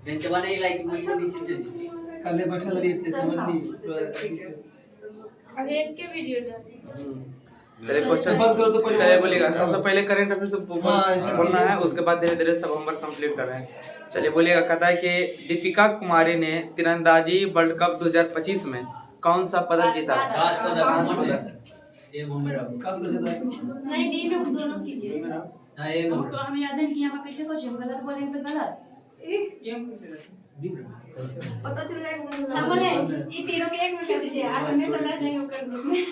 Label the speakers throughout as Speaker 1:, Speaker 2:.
Speaker 1: बेंचवा नहीं लाइक मुझे नीचे चली थी
Speaker 2: कल बैठल रही थी समझ
Speaker 3: अब एक के वीडियो डाल
Speaker 4: चलिए क्वेश्चन
Speaker 2: बंद करो तो पहले
Speaker 4: चलिए बोलिएगा। सबसे पहले करंट अफेयर्स बोलना है, उसके बाद धीरे धीरे सब होमवर्क कंप्लीट कर रहे हैं। चलिए बोलिएगा। कहता है कि दीपिका कुमारी ने तीरंदाजी वर्ल्ड कप 2025 में कौन सा पदक जीता?
Speaker 1: ये मेरा
Speaker 3: नहीं डी में दोनों कीजिए
Speaker 1: हां ये
Speaker 5: हमको हमें याद है कि यहाँ पीछे कुछ हम गलत बोलेंगे तो गलत
Speaker 3: पता चल जाएगा हम बोले ये तीनों के एक में कर दीजिए 8 में 17 नहीं कर दूंगा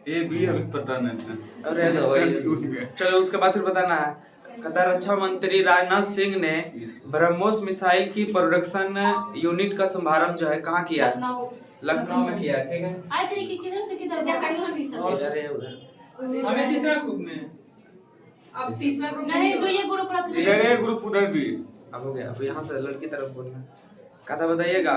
Speaker 6: ये भी अभी पता नहीं है।
Speaker 4: अरे तो वही। चलो उसके बाद फिर बताना है। कहता है रक्षा मंत्री राजनाथ सिंह ने ब्रह्मोस मिसाइल की प्रोडक्शन यूनिट का शुभारंभ जो है कहाँ किया? लखनऊ में किया। ठीक है।
Speaker 5: आए थे कि किधर से किधर
Speaker 4: इधर है उधर।
Speaker 7: हमें तीसरा ग्रुप में अब तीसरा ग्रुप
Speaker 5: नहीं तो ये ग्रुप रख ले
Speaker 6: इधर है ग्रुप उधर भी।
Speaker 4: अब हो गया। अब यहाँ से लड़की तरफ बोलना। कहता बताइएगा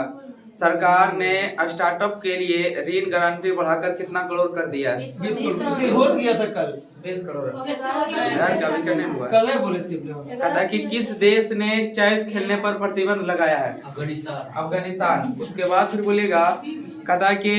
Speaker 4: सरकार ने स्टार्टअप के लिए ऋण गारंटी बढ़ाकर कितना करोड़ कर दिया है?
Speaker 2: 20 करोड़ हो गया था कल
Speaker 4: 20 करोड़।
Speaker 5: हो गया
Speaker 4: यार कभी करने हुआ।
Speaker 2: कल नहीं बोले थे अपने
Speaker 4: कहता है कि किस देश ने चेस खेलने पर प्रतिबंध लगाया है?
Speaker 1: अफगानिस्तान
Speaker 4: अफगानिस्तान। उसके बाद फिर बोलेगा। कहता है कि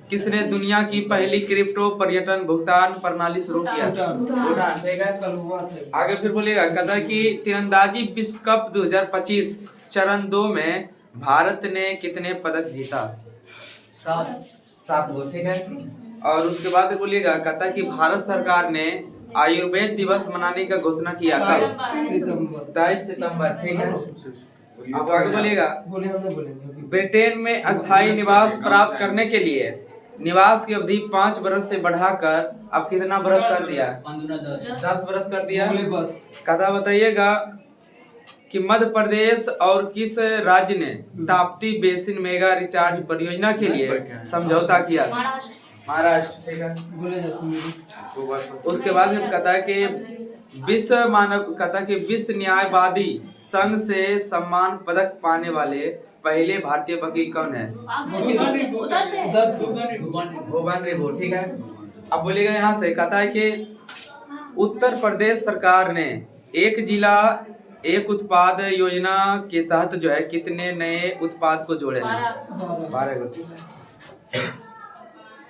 Speaker 4: किसने दुनिया की पहली क्रिप्टो पर्यटन भुगतान प्रणाली शुरू किया? भूटान। ठीक है।
Speaker 2: कल हुआ था।
Speaker 4: आगे फिर बोलेगा। कहता है कि तीरंदाजी विश्व कप 2025 चरण 2 में भारत ने कितने पदक जीता? 7 गो। ठीक है। और उसके बाद बोलिएगा। कहता है कि भारत सरकार ने आयुर्वेद दिवस मनाने का घोषणा किया था 23 सितंबर। ठीक है। अब आगे बोलिएगा।
Speaker 2: बोले हम नहीं बोलेंगे
Speaker 4: ब्रिटेन में अस्थायी निवास प्राप्त करने के लिए निवास की अवधि 5 वर्ष से बढ़ाकर अब कितना वर्ष कर दिया? 10 वर्ष कर दिया।
Speaker 2: बोले बस
Speaker 4: कहता बताइएगा कि मध्य प्रदेश और किस राज्य ने ताप्ती बेसिन मेगा रिचार्ज परियोजना के लिए समझौता किया? महाराष्ट्र। ठीक है।
Speaker 2: बोले जाते
Speaker 4: उसके बाद फिर कहता है कि विश्व न्यायवादी संघ से सम्मान पदक पाने वाले पहले भारतीय वकील कौन है?
Speaker 5: उधर से
Speaker 2: उधर से
Speaker 4: भुवन रेबो। ठीक है। अब बोलेगा यहाँ से। कहता है कि उत्तर प्रदेश सरकार ने एक जिला एक उत्पाद योजना के तहत जो है कितने नए उत्पाद को जोड़े हैं? 12 गो।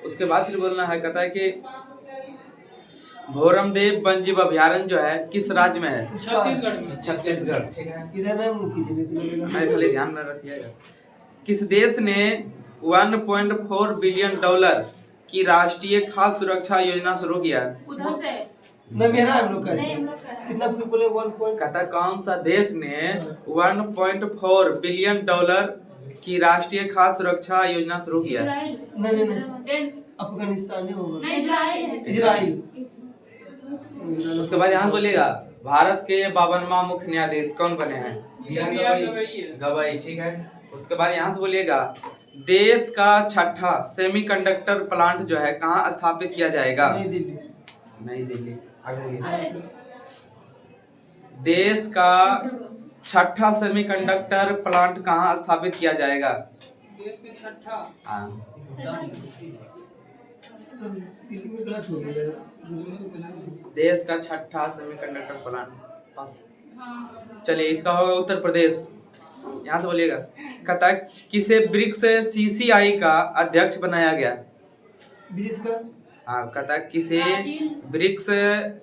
Speaker 4: उसके बाद फिर बोलना है। कहता है कि भोरमदेव वन्यजीव अभयारण्य जो है किस राज्य में है?
Speaker 7: छत्तीसगढ़ में।
Speaker 4: छत्तीसगढ़। ठीक है।
Speaker 2: इधर नहीं मुल्की जिले
Speaker 4: मैं खाली ध्यान में रखिएगा। किस देश ने 1.4 बिलियन डॉलर की राष्ट्रीय खाद्य सुरक्षा योजना शुरू किया?
Speaker 5: उधर से
Speaker 2: नहीं मेरा हम लोग का
Speaker 3: नहीं हम लोग का है।
Speaker 2: कितना फिर बोले 1 पॉइंट
Speaker 4: कहता कौन सा देश ने 1.4 बिलियन डॉलर की राष्ट्रीय खाद्य सुरक्षा योजना शुरू किया?
Speaker 5: इजराइल
Speaker 2: नहीं नहीं नहीं अफगानिस्तान नहीं होगा
Speaker 5: नहीं इजराइल है
Speaker 2: इजराइल।
Speaker 4: उसके बाद यहाँ बोलेगा भारत के 52वां मुख्य न्यायाधीश कौन बने हैं? गवाई। ठीक है। उसके बाद यहाँ से बोलिएगा देश का 6ठा सेमीकंडक्टर प्लांट जो है कहाँ स्थापित किया जाएगा?
Speaker 2: नई दिल्ली।
Speaker 4: नई दिल्ली। आगे बोलिए। देश का 6ठा सेमीकंडक्टर प्लांट कहाँ स्थापित किया जाएगा?
Speaker 7: देश के छठा
Speaker 4: हाँ।
Speaker 2: दिल्ली में गलत हो गया
Speaker 4: देश का 6ठा सेमीकंडक्टर प्लांट पास। चलिए इसका होगा उत्तर प्रदेश। यहाँ से बोलिएगा। कहता है किसे ब्रिक्स CCI का अध्यक्ष बनाया गया?
Speaker 2: 20 का
Speaker 4: हाँ। कहता है किसे ब्रिक्स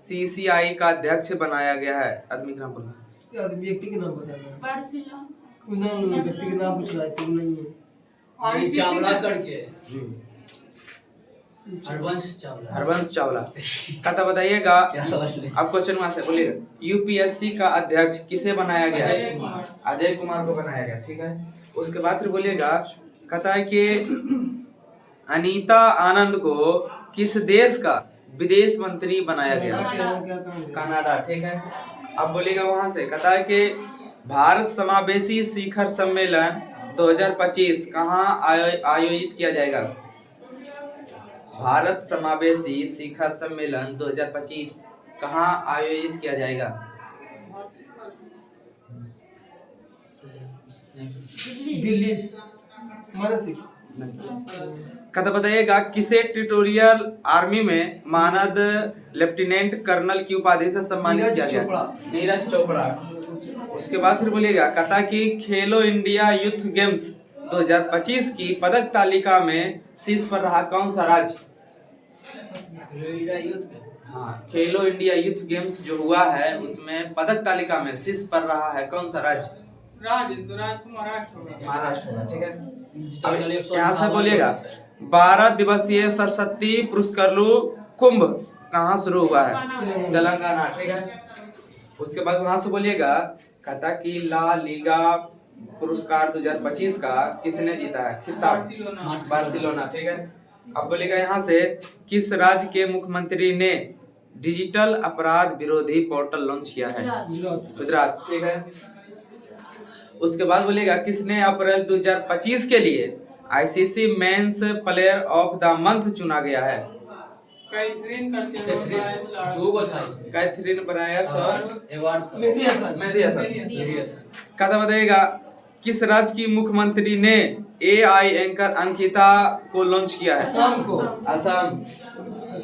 Speaker 4: CCI का अध्यक्ष बनाया गया है? आदमी का नाम बोलना।
Speaker 2: आदमी व्यक्ति के नाम बताना
Speaker 5: बार्सिलोना
Speaker 2: नहीं व्यक्ति के नाम पूछ रहा है तुम नहीं है
Speaker 1: ये चावला करके हरवंश
Speaker 4: चावला। कहता बताइएगा। अब क्वेश्चन वहां से बोलिएगा। UPSC का अध्यक्ष किसे बनाया गया है? अजय कुमार को बनाया गया। ठीक है। उसके बाद फिर बोलिएगा। कहता है कि अनीता आनंद को किस देश का विदेश मंत्री बनाया गया? कनाडा। ठीक है। अब बोलिएगा वहां से। कहता है कि भारत समावेशी शिखर सम्मेलन 2025 कहाँ आयोजित किया जाएगा? भारत समावेशी शिखर सम्मेलन 2025 कहाँ आयोजित किया जाएगा?
Speaker 2: दिल्ली मानसिक
Speaker 4: कहता बताइएगा किसे टेरिटोरियल आर्मी में मानद लेफ्टिनेंट कर्नल की उपाधि से सम्मानित किया गया? नीरज चोपड़ा। उसके बाद फिर बोलिएगा कहता कि खेलो इंडिया यूथ गेम्स 2025 की पदक तालिका में शीर्ष पर रहा कौन सा राज्य? हाँ, खेलो इंडिया यूथ गेम्स जो हुआ है उसमें पदक तालिका में शीर्ष पर रहा है कौन सा राज्य?
Speaker 7: महाराष्ट्र होगा।
Speaker 4: महाराष्ट्र होगा, ठीक है। अब यहाँ से बोलिएगा 12 दिवसीय सरस्वती पुरस्कार कुंभ कहाँ शुरू हुआ है? तेलंगाना, ठीक है। उसके बाद वहां से बोलिएगा कहता कि ला लीगा पुरस्कार 2025 का किसने जीता है खिताब? बार्सिलोना, ठीक है। अब बोलेगा यहाँ से किस राज्य के मुख्यमंत्री ने डिजिटल अपराध विरोधी पोर्टल लॉन्च किया है? गुजरात, ठीक है। उसके बाद बोलेगा किसने अप्रैल 2025 के लिए ICC men's player of the month चुना गया है?
Speaker 7: कैथरीन करके
Speaker 4: कैथरीन ब्रायस और
Speaker 2: मेहदी हसन।
Speaker 4: मेहदी हसन। कहता बताइएगा किस राज्य की मुख्यमंत्री ने एआई एंकर अंकिता को लॉन्च किया है?
Speaker 2: असम को।
Speaker 4: असम।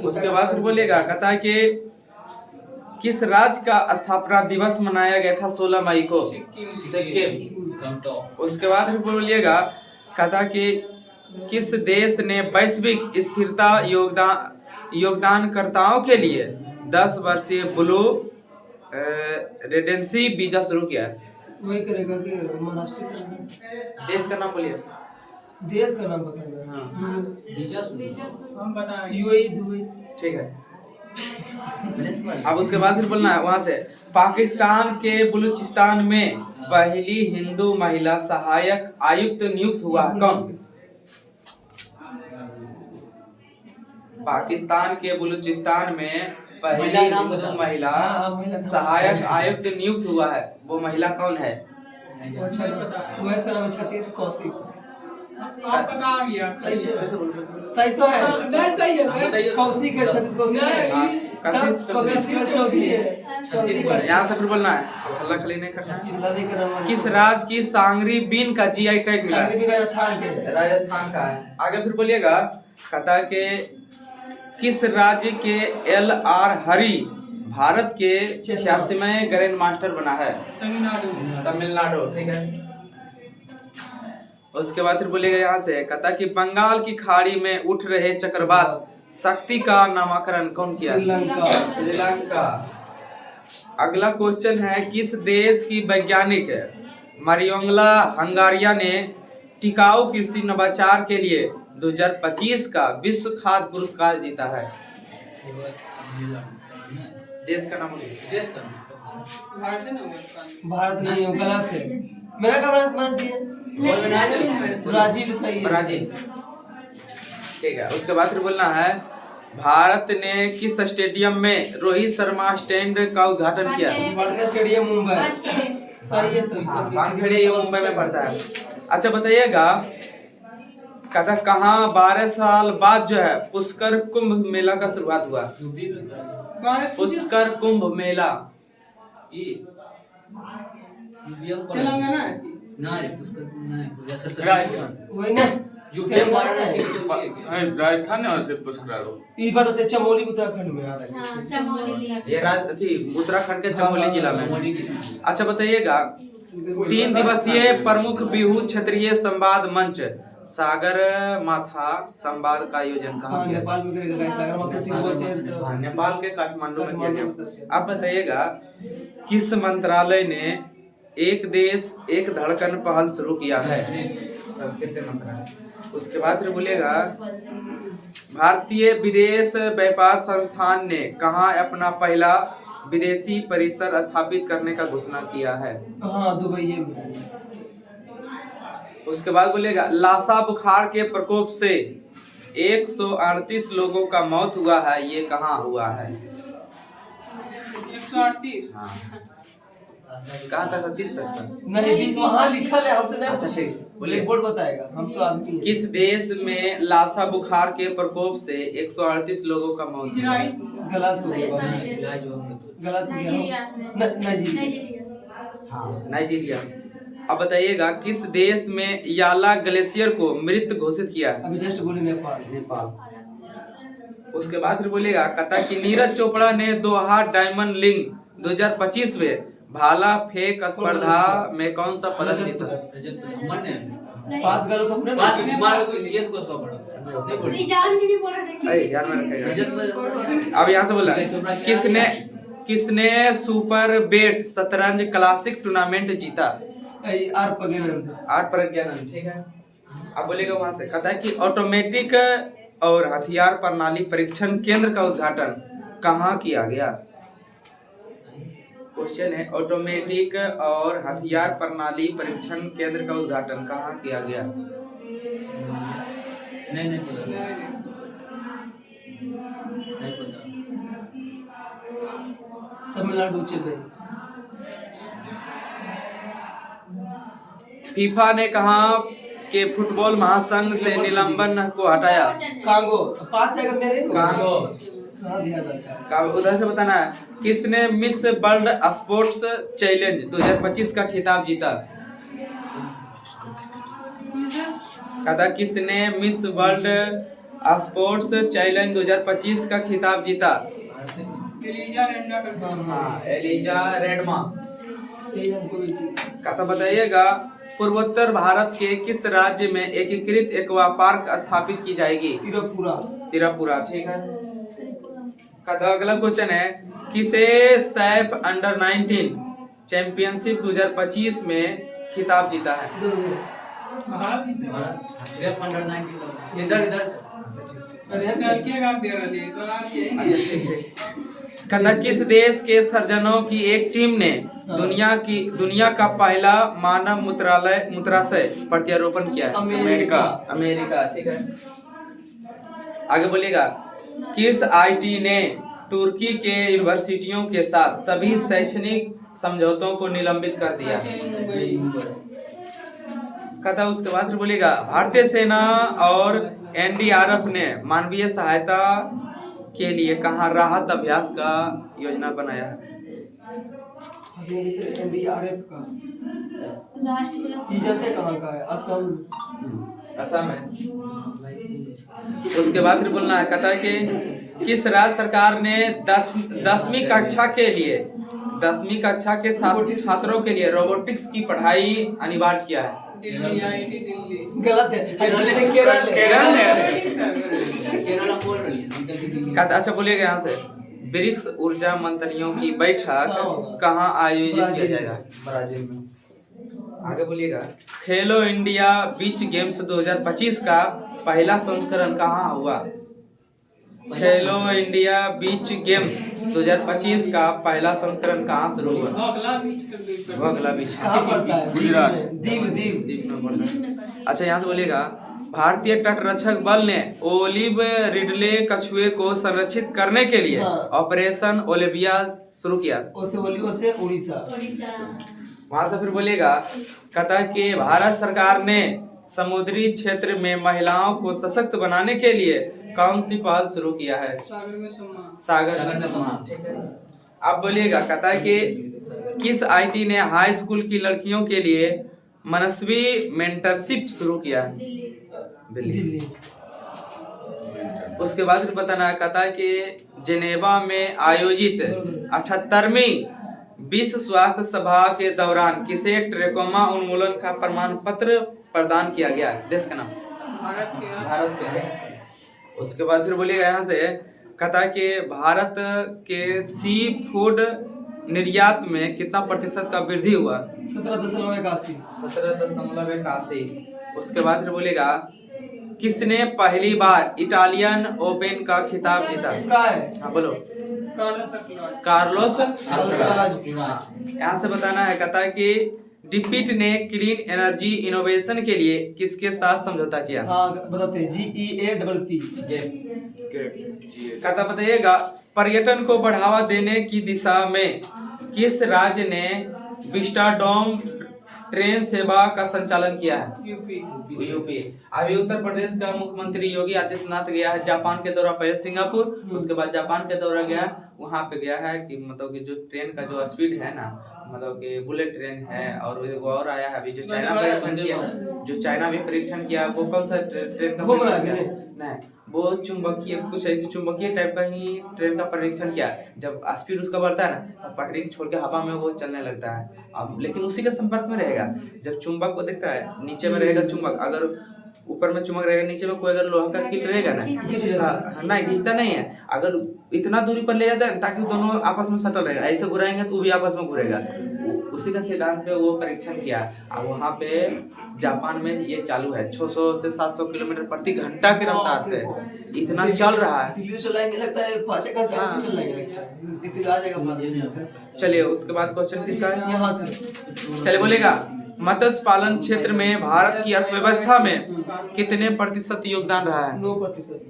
Speaker 4: उसके बाद फिर बोलेगा कहता है कि किस राज्य का स्थापना दिवस मनाया गया था 16 मई को? सिक्किम। उसके बाद फिर बोलिएगा कहता कि किस देश ने वैश्विक स्थिरता योगदानकर्ताओं के लिए 10 वर्षीय ब्लू रेसिडेंसी वीजा शुरू किया है?
Speaker 2: वही करेगा कि महाराष्ट्र करेगा।
Speaker 4: देश का नाम बोलिए।
Speaker 2: देश का नाम बताना।
Speaker 4: हाँ।
Speaker 7: हम बताएंगे।
Speaker 2: यूएई, दुबई,
Speaker 4: ठीक है। अब उसके बाद फिर बोलना है वहां से पाकिस्तान के बलूचिस्तान में पहली हिंदू महिला सहायक आयुक्त नियुक्त हुआ कौन? पाकिस्तान के बलूचिस्तान में पहली हिंदू महिला सहायक आयुक्त नियुक्त हुआ है, वो महिला कौन है?
Speaker 2: वो अच्छा वो इसका नाम है सतीश कौशिक।
Speaker 7: आप बता गया।
Speaker 2: सही तो है।
Speaker 7: नहीं सही है सर।
Speaker 2: कौशिक है, सतीश कौशिक है। कौशिक चौधरी है। चौधरी का
Speaker 4: यहाँ से फिर बोलना है, अब हल्ला खली नहीं करना है।
Speaker 2: जिलानी का नाम है।
Speaker 4: किस राज्य की सांगरी बीन का जीआई टैग मिला है?
Speaker 2: सांगरी भी राजस्थान के है।
Speaker 4: राजस्थान का है। आगे फिर बोलिएगा कहता के किस राज्य के एल.आर. हरी भारत के 86वें ग्रैंड मास्टर बना है? तमिलनाडु, ठीक है। उसके बाद फिर बोलेगा यहाँ से कहता कि बंगाल की खाड़ी में उठ रहे चक्रवात शक्ति का नामकरण कौन किया? श्रीलंका। अगला क्वेश्चन है किस देश की वैज्ञानिक मरियोंगला हंगारिया ने टिकाऊ कृषि नवाचार के लिए 2025 का विश्व खाद्य पुरस्कार जीता है? देश का नाम बोलिए।
Speaker 2: भारत नहीं है, गलत है। मेरा क्या भारत है? ब्राजील सही है।
Speaker 4: ब्राजील, ठीक है। उसके बाद फिर बोलना है भारत ने किस स्टेडियम में रोहित शर्मा स्टैंड का उद्घाटन किया?
Speaker 2: वानखेड़े स्टेडियम, मुंबई। सही है। तो
Speaker 4: वानखेड़े ये मुंबई में पड़ता है। अच्छा बताइएगा कहता कहाँ 12 साल बाद जो है पुष्कर कुंभ मेला का शुरुआत हुआ? पुष्कर कुंभ मेला
Speaker 7: तेलंगाना है।
Speaker 2: वही ना
Speaker 6: राजस्थान में से पुरस्कार हो।
Speaker 2: ये बात होते चमोली उत्तराखंड में आ रहा है।
Speaker 3: हाँ, चमोली।
Speaker 4: ये उत्तराखंड के चमोली जिला में। अच्छा बताइएगा 3 दिवसीय प्रमुख बिहू क्षेत्रीय संवाद मंच सागर माथा संवाद का आयोजन कहाँ किया?
Speaker 2: नेपाल में करेगा। सागर माथा सिंह बोलते हैं तो
Speaker 4: हाँ, नेपाल के काठमांडू में किया गया। अब बताइएगा किस मंत्रालय ने एक देश एक धड़कन पहल शुरू किया है? संस्कृति मंत्रालय। उसके बाद फिर बोलिएगा भारतीय विदेश व्यापार संस्थान ने कहाँ अपना पहला विदेशी परिसर स्थापित करने का घोषणा किया है?
Speaker 2: हाँ, दुबई में।
Speaker 4: उसके बाद बोलिएगा लासा बुखार के प्रकोप से 138 लोगों का मौत हुआ है, ये कहाँ हुआ है?
Speaker 7: 138।
Speaker 4: हाँ। कहाँ तक? 30 तक?
Speaker 2: नहीं, 20 वहाँ लिखल है, हमसे नहीं
Speaker 4: अच्छा,
Speaker 2: पूछे।
Speaker 4: बोलिए।
Speaker 2: बोर्ड बताएगा, हम तो आदमी हैं।
Speaker 4: किस देश में लासा बुखार के प्रकोप से 138 लोगों का मौत हुआ?
Speaker 7: इजराइल।
Speaker 2: गलत हो गया। गलत हो गया। नाइजीरिया।
Speaker 4: हाँ, नाइजीरिया। अब बताइएगा किस देश में याला ग्लेशियर को मृत घोषित किया है?
Speaker 2: अभी जस्ट बोले नेपाल।
Speaker 4: नेपाल। उसके बाद फिर बोलेगा कता कि नीरज चोपड़ा ने दोहा डायमंड लिंग 2025 में भाला फेंक स्पर्धा में कौन सा पदक जीता?
Speaker 2: पास करो तो हमने
Speaker 3: ये जान के भी बोल रहे थे
Speaker 4: अरे यार मैंने कहा। अब यहाँ से बोला किसने सुपर बेट शतरंज क्लासिक टूर्नामेंट जीता?
Speaker 2: आर
Speaker 4: प्रज्ञानंद। ठीक है। अब बोलेगा वहां से कहता है कि ऑटोमेटिक और हथियार प्रणाली परीक्षण केंद्र का उद्घाटन कहाँ किया गया? क्वेश्चन है ऑटोमेटिक और हथियार प्रणाली परीक्षण केंद्र का उद्घाटन कहाँ किया गया?
Speaker 1: नहीं पता।
Speaker 2: तमिलनाडु चेन्नई।
Speaker 4: फीफा ने कहा कि फुटबॉल महासंघ से निलंबन को हटाया।
Speaker 2: कांगो। पास जाएगा मेरे
Speaker 4: कांगो।
Speaker 2: हाँ ध्यान रखा है।
Speaker 4: उधर से बताना है किसने मिस वर्ल्ड स्पोर्ट्स चैलेंज 2025 का खिताब जीता? कहता किसने मिस वर्ल्ड स्पोर्ट्स चैलेंज 2025 का खिताब जीता?
Speaker 7: एलिजा रेंडा करता
Speaker 4: हाँ, एलिजा रेडमा।
Speaker 2: यही हमको भी
Speaker 4: कहता बताइएगा पूर्वोत्तर भारत के किस राज्य में एकीकृत एक्वा पार्क स्थापित की जाएगी? त्रिपुरा। ठीक है। कहता अगला क्वेश्चन है किसे सैफ अंडर 19 चैंपियनशिप 2025 में खिताब जीता है?
Speaker 7: भारत
Speaker 1: रेफ अंडर 19 इधर
Speaker 7: चल के आप दे रहे हैं तो आप यही
Speaker 4: कहता किस देश के सर्जनों की एक टीम ने दुनिया का पहला मानव मूत्राशय प्रत्यारोपण किया है? अमेरिका। ठीक है। आगे बोलिएगा किस आईटी ने तुर्की के यूनिवर्सिटियों के साथ सभी शैक्षणिक समझौतों को निलंबित कर दिया? कहता उसके बाद फिर बोलेगा भारतीय सेना और एनडीआरएफ ने मानवीय सहायता के लिए कहाँ राहत अभ्यास का योजना बनाया है?
Speaker 2: एनडीआरएफ का ये जानते कहाँ का है?
Speaker 4: असम है। उसके बाद फिर बोलना है कहता है कि किस राज्य सरकार ने 10वीं कक्षा के छात्रों के लिए रोबोटिक्स की पढ़ाई अनिवार्य किया है?
Speaker 7: दिल्ली आईटी दिल्ली।
Speaker 2: गलत है।
Speaker 1: केरल बोल रही है।
Speaker 4: कहता अच्छा बोलिएगा यहाँ से ब्रिक्स ऊर्जा मंत्रियों की बैठक कहाँ आयोजित किया जाएगा? ब्राजील में। आगे बोलिएगा खेलो इंडिया बीच गेम्स 2025 का पहला संस्करण कहाँ हुआ? खेलो इंडिया बीच गेम्स 2025 का पहला संस्करण कहाँ शुरू हुआ? भगला बीच
Speaker 2: कहाँ पड़ता है?
Speaker 6: गुजरात।
Speaker 4: द्वीप में पड़ता है। अच्छा यहाँ से बोलिएगा भारतीय तटरक्षक बल ने ओलिव रिडले कछुए को संरक्षित करने के लिए ऑपरेशन ओलिविया शुरू किया।
Speaker 2: से उड़ीसा।
Speaker 4: वहां से फिर बोलिएगा कहता कि भारत सरकार ने समुद्री क्षेत्र में महिलाओं को सशक्त बनाने के लिए कौन सी पहल शुरू किया है? सागर में सम्मान। अब बोलिएगा कहता है कि किस आईटी ने हाई स्कूल की लड़कियों के लिए मनस्वी मेंटरशिप शुरू किया है? दिल्ली। उसके बाद फिर बताना कहता है कि जेनेवा में आयोजित 78वीं विश्व स्वास्थ्य सभा के दौरान किसे ट्रेकोमा उन्मूलन का प्रमाण पत्र प्रदान किया गया है? देश का नाम? भारत के। उसके बाद फिर बोलिएगा यहाँ से कहता है कि भारत के सी फूड निर्यात में कितना प्रतिशत का वृद्धि हुआ? 17.81। उसके बाद फिर बोलेगा किसने पहली बार इटालियन ओपन का खिताब जीता? हाँ बोलो। Carlos Alcaraz. यहाँ से बताना है कहता है कि डिपिट ने क्लीन एनर्जी इनोवेशन के लिए किसके साथ समझौता किया?
Speaker 2: हाँ बताते GEAPP।
Speaker 4: कहता बताइएगा पर्यटन को बढ़ावा देने की दिशा में किस राज्य ने विस्टाडोम ट्रेन सेवा का संचालन किया है? यूपी। अभी उत्तर प्रदेश का मुख्यमंत्री योगी आदित्यनाथ गया है जापान के दौरा, पहले सिंगापुर उसके बाद जापान के दौरा गया, वहां पे गया है कि मतलब कि जो ट्रेन का जो स्पीड है ना मतलब कि बुलेट ट्रेन है, और वो और आया है अभी जो चाइना परीक्षण किया, जो चाइना भी परीक्षण किया, वो कौन सा ट्रेन का
Speaker 2: घूम रहा है
Speaker 4: परीक्षण किया? नहीं, वो चुंबकीय, कुछ ऐसी चुंबकीय टाइप का ही ट्रेन का परीक्षण किया। जब स्पीड उसका बढ़ता है ना, तब पटरी छोड़ के हवा में वो चलने लगता है। अब लेकिन उसी के संपर्क में रहेगा। जब चुंबक को देखता है, नीचे में रहेगा चुंबक, अगर ऊपर में चुंबक रहेगा, नीचे में कोई अगर लोहा का कील रहेगा ना, नहीं खींचता नहीं है, अगर इतना दूरी पर ले जाता है ताकि दोनों आपस में सटल रहेगा, ऐसे घुराएंगे तो वो भी आपस में घुरेगा। उसी का सिद्धांत पे वो परीक्षण किया। अब वहाँ पे जापान में ये चालू है 600 से 700 किलोमीटर प्रति घंटा की रफ्तार से इतना चल रहा है।
Speaker 2: दिल्ली चलाएंगे लगता है 5 घंटा से चलाएंगे लगता है, किसी का आ जाएगा।
Speaker 4: चलिए उसके बाद क्वेश्चन किसका है?
Speaker 2: यहाँ से
Speaker 4: चलिए बोलेगा, मत्स्य पालन क्षेत्र में भारत की अर्थव्यवस्था में कितने प्रतिशत योगदान रहा है?
Speaker 2: 9%।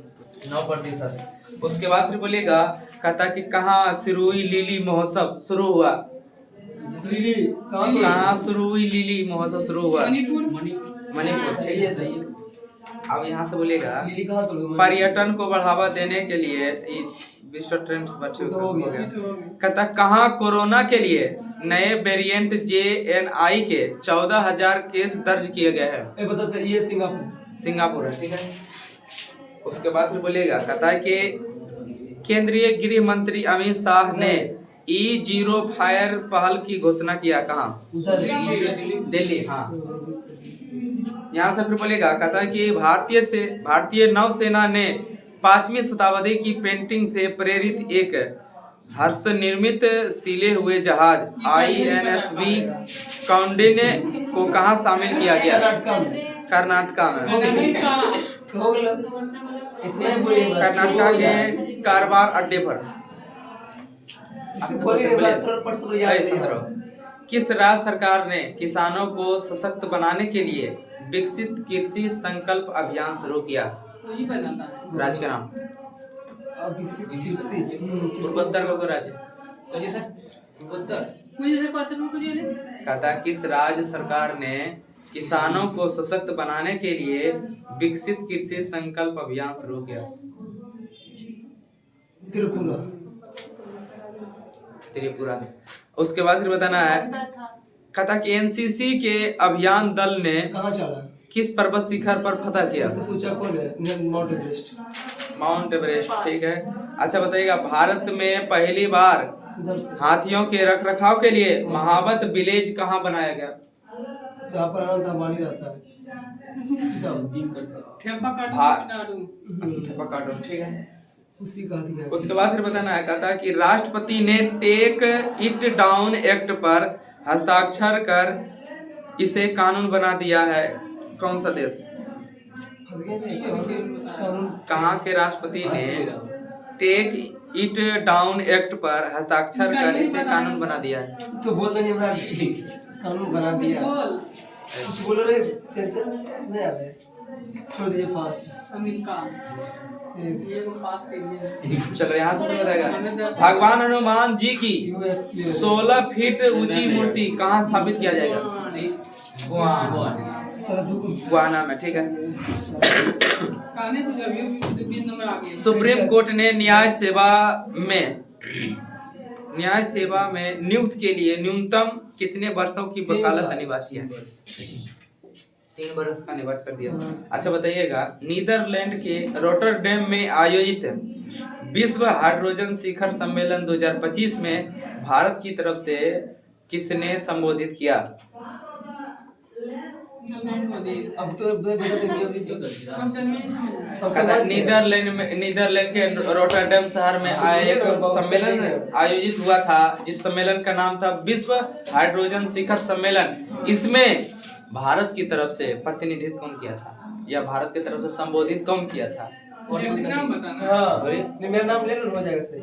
Speaker 4: 9%। उसके बाद फिर बोलेगा, कहता कि कहाँ सिरुई लिली महोत्सव शुरू हुआ?
Speaker 2: लिली
Speaker 4: कहाँ सिरुई लिली महोत्सव शुरू हुआ?
Speaker 7: मणिपुर।
Speaker 4: मणिपुर। अब यहाँ से बोलेगा,
Speaker 2: लिली कहाँ तो लोग
Speaker 4: पर्यटन को बढ़ावा देने के लिए इस विश्व ट्रेंड्स बच्चे
Speaker 2: तो हो गया।
Speaker 4: कहता कहाँ कोरोना के लिए नए वेरिएंट JNI के 14,000 केस दर्ज किए गए हैं?
Speaker 2: बताते ये
Speaker 4: सिंगापुर है, ठीक है। उसके बाद फिर बोलेगा, कहता है कि केंद्रीय गृह मंत्री अमित शाह ने E0 फायर पहल की घोषणा किया कहाँ? दिल्ली। हाँ, यहाँ से फिर बोलेगा, कहता है कि भारतीय नौसेना ने 5वीं शताब्दी की पेंटिंग से प्रेरित एक हस्तनिर्मित सिले हुए जहाज INSV कौंडिन्य को कहाँ शामिल किया गया? कर्नाटका में। कर्नाटका के कारवार अड्डे पर। किस राज्य सरकार ने किसानों को सशक्त बनाने के लिए विकसित कृषि संकल्प अभियान शुरू किया? राज्य का नाम? पूर्वोत्तर का कोई राज्य? कहता किस राज्य सरकार ने किसानों को सशक्त बनाने के लिए विकसित कृषि संकल्प अभियान शुरू किया? त्रिपुरा। उसके बाद फिर बताना है, कहता कि NCC के अभियान दल ने
Speaker 2: कहाँ चला?
Speaker 4: किस पर्वत शिखर पर फतह किया?
Speaker 2: सोचा कौन है? Mount Everest.
Speaker 4: माउंट एवरेस्ट, ठीक है। अच्छा बताइएगा, भारत में पहली बार हाथियों के रखरखाव के लिए महावत विलेज कहाँ बनाया गया?
Speaker 2: जहाँ पर अनंत अंबानी रहता है।
Speaker 4: थेपाकाडू, ठीक है।
Speaker 2: उसी का दिया।
Speaker 4: उसके बाद फिर बताना है, कहता कि राष्ट्रपति ने टेक इट डाउन एक्ट पर हस्ताक्षर कर इसे कानून बना दिया है। कौन सा देश? कहाँ के राष्ट्रपति ने टेक इट डाउन एक्ट पर हस्ताक्षर कर इसे कानून बना दिया है?
Speaker 2: तो बोल देंगे कानून बना दिया। बोल रहे चर्चा नहीं आ रहे, छोड़ दीजिए पास।
Speaker 4: चलो यहाँ से बताएगा, भगवान हनुमान जी की 16 फीट ऊंची मूर्ति कहाँ स्थापित किया जाएगा? गुआना में, ठीक है। सुप्रीम कोर्ट ने न्याय सेवा में नियुक्त के लिए न्यूनतम कितने वर्षों की वकालत अनिवार्य है? 3 वर्ष का निवास कर दिया। अच्छा बताइएगा, नीदरलैंड के रोटरडैम में आयोजित विश्व हाइड्रोजन शिखर सम्मेलन 2025 में भारत की तरफ से किसने संबोधित किया?
Speaker 2: अब तो
Speaker 4: नीदरलैंड के रोटरडैम शहर में एक सम्मेलन आयोजित हुआ था, जिस सम्मेलन का नाम था विश्व हाइड्रोजन शिखर सम्मेलन। इसमें भारत की तरफ से प्रतिनिधित्व कौन किया था, या भारत की तरफ से संबोधित कौन किया था?
Speaker 7: नाम बताना।
Speaker 2: हाँ, मेरा नाम ले लो, हो जाएगा सही।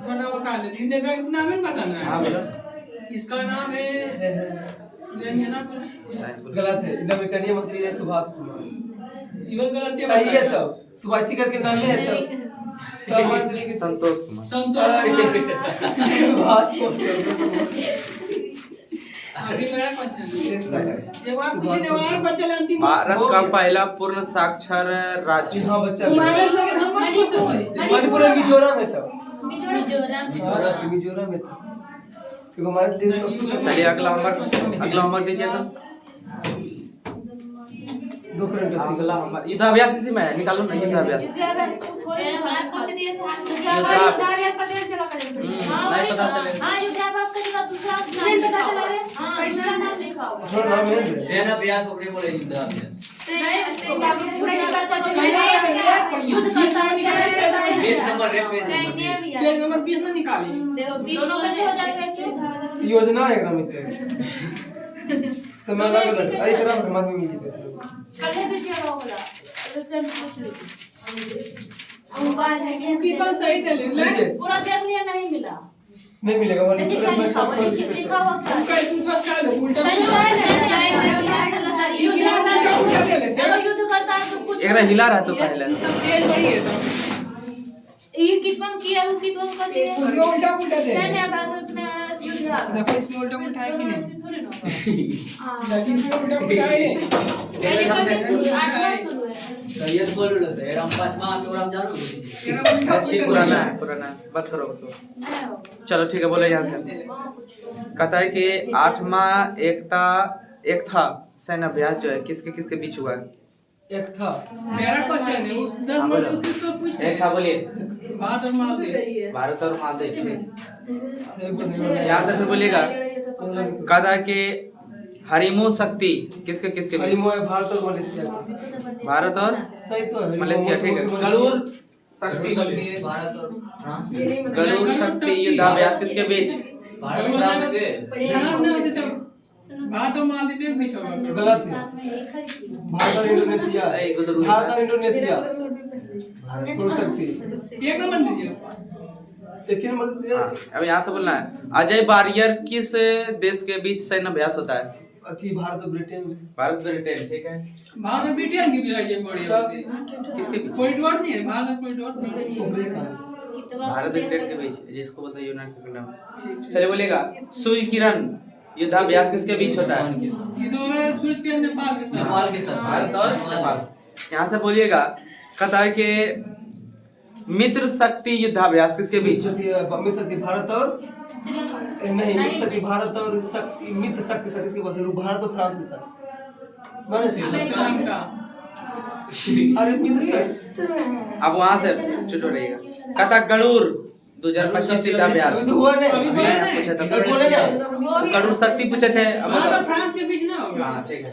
Speaker 7: थोड़ा वकाल है, तीन जगह का नाम ही बताना है।
Speaker 4: हाँ बोलो।
Speaker 7: इसका नाम है रंजना।
Speaker 2: गलत है, इधर में कन्या मंत्री है सुभाष कुमार।
Speaker 7: ये गलत है।
Speaker 2: सही है तो सुभाषी करके नाम है तो मंत्री की
Speaker 4: संतोष कुमार।
Speaker 2: सुभाष कुमार।
Speaker 7: अभी मेरा क्वेश्चन ये बात पूछने वाला बच्चा अंतिम
Speaker 4: भारत का पहला पूर्ण साक्षर राज्य?
Speaker 2: हाँ बच्चा
Speaker 3: मणिपुर
Speaker 2: मणिपुर मिजोरम में था।
Speaker 3: मिजोरम
Speaker 2: मिजोरम में था। क्योंकि हमारे देश का
Speaker 4: चलिए अगला होमवर्क दीजिए तो।
Speaker 2: 2 करंट थे।
Speaker 4: अगला होमवर्क युद्धाभ्यास इसी में है, निकालो ना युद्धाभ्यास।
Speaker 5: युद्धाभ्यास थोड़े
Speaker 3: मैं कुछ दिए थे
Speaker 5: युद्धाभ्यास
Speaker 3: दावियार पता चला कर
Speaker 4: नहीं पता चले।
Speaker 5: हाँ युद्धाभ्यास का जगह दूसरा
Speaker 3: नहीं पता चला रे
Speaker 5: हाँ दूसरा नाम लिखा हुआ
Speaker 2: जो नाम है
Speaker 1: सेना अभ्यास होके बोले युद्धाभ्यास।
Speaker 3: पूरा
Speaker 5: युद्ध करता है
Speaker 1: 20 नंबर रे पेज
Speaker 7: पेज नंबर 20 ना निकाली।
Speaker 5: दोनों कैसे हो जाएगा क्यों
Speaker 2: योजना है ग्रामित समय अलग अलग आई ग्राम हमारे में मिली थे।
Speaker 5: कल दीजिएगा वो वाला उससे पूछ लीजिए
Speaker 7: की कल सही दे ले।
Speaker 5: पूरा देख लिया नहीं मिला
Speaker 2: नहीं मिलेगा वो
Speaker 5: देखिए क्या लिखा हुआ है लिखा हुआ क्या है?
Speaker 7: कल तू बस का उल्टा
Speaker 5: युद्ध करता है तो कुछ
Speaker 4: एक हिला रहा तो पहले
Speaker 7: तेज बड़ी है तो
Speaker 5: ये कितना किया वो कितना कर दिया
Speaker 7: उसमें उल्टा उल्टा दे।
Speaker 5: सैन्य अभ्यास उसमें युद्ध आ रहा
Speaker 7: देखो इसमें उल्टा उल्टा है कि नहीं?
Speaker 5: थोड़ी ना होगा।
Speaker 7: लेकिन इसमें उल्टा उल्टा है।
Speaker 1: पहले हम देखते
Speaker 5: आठवां शुरू है
Speaker 1: करियर बोल रहे थे हम 5 माह के और हम जानो
Speaker 7: तेरा उल्टा
Speaker 1: अच्छी
Speaker 4: पुराना है बात करो उसको। चलो ठीक है बोले यहाँ से। कहता है कि 8वां एक था सैन्य अभ्यास जो है किसके किसके बीच हुआ है?
Speaker 2: एक था
Speaker 7: मेरा क्वेश्चन है उस 10
Speaker 4: हाँ,
Speaker 7: मिनट
Speaker 4: बोलो।
Speaker 7: उसी को पूछ
Speaker 4: एक था बोलिए
Speaker 7: बात और माल दे।
Speaker 4: भारत और मालदीव ठीक।
Speaker 2: थे बने
Speaker 4: यहाँ से फिर बोलिएगा कहता है कि हरिमो शक्ति किसके किसके बीच?
Speaker 2: हरिमो है भारत और मलेशिया का।
Speaker 4: भारत और
Speaker 2: सही तो है
Speaker 4: मलेशिया ठीक है। गरुड़ शक्ति
Speaker 1: शक्ति भारत और फ्रांस
Speaker 4: गरुड़ शक्ति युद्धाभ्यास किसके बीच?
Speaker 1: भारत और फ्रांस के
Speaker 7: यहाँ ना होते तब बात और माल दे बीच होगा।
Speaker 2: गलत है भारत और इंडोनेशिया
Speaker 4: ए, गुदरू।
Speaker 2: भारत और इंडोनेशिया हो सकती
Speaker 7: एक नंबर दीजिए।
Speaker 2: लेकिन मतलब
Speaker 4: हाँ, अब यहाँ से बोलना है अजय बारियर किस देश के बीच सैन्य अभ्यास होता है?
Speaker 2: अथी भारत और ब्रिटेन में
Speaker 4: भारत ब्रिटेन ठीक है।
Speaker 7: भारत में ब्रिटेन की भी है ये बड़ी होती है।
Speaker 4: किसके बीच?
Speaker 7: कॉरिडोर नहीं है भारत में कॉरिडोर नहीं है।
Speaker 2: उबरे का
Speaker 4: भारत ब्रिटेन के बीच जिसको बोलते हैं यूनाइटेड किंगडम। चलिए बोलेगा सूर्य किरण युद्धाभ्यास किसके बीच होता है?
Speaker 7: ये तो है सूरज किरण नेपाल के साथ।
Speaker 1: नेपाल के साथ
Speaker 4: भारत और नेपाल। यहाँ से बोलिएगा कहता है कि मित्र शक्ति युद्धाभ्यास किसके बीच?
Speaker 2: मित्र शक्ति भारत और नहीं मित्र शक्ति भारत और शक्ति मित्र शक्ति सर इसके पास भारत और फ्रांस के साथ माने
Speaker 7: श्रीलंका।
Speaker 2: अरे मित्र शक्ति
Speaker 4: अब वहां से चुटो रहेगा कहता गरुड़ 2025 युद्धाभ्यास
Speaker 2: अभी तो हुआ नहीं
Speaker 4: मैं पूछा था
Speaker 2: बोले ना
Speaker 4: गरुड़ शक्ति पूछे थे अब
Speaker 7: भारत और
Speaker 4: बताओ।
Speaker 7: फ्रांस के बीच ना होगा।
Speaker 4: हाँ ठीक है।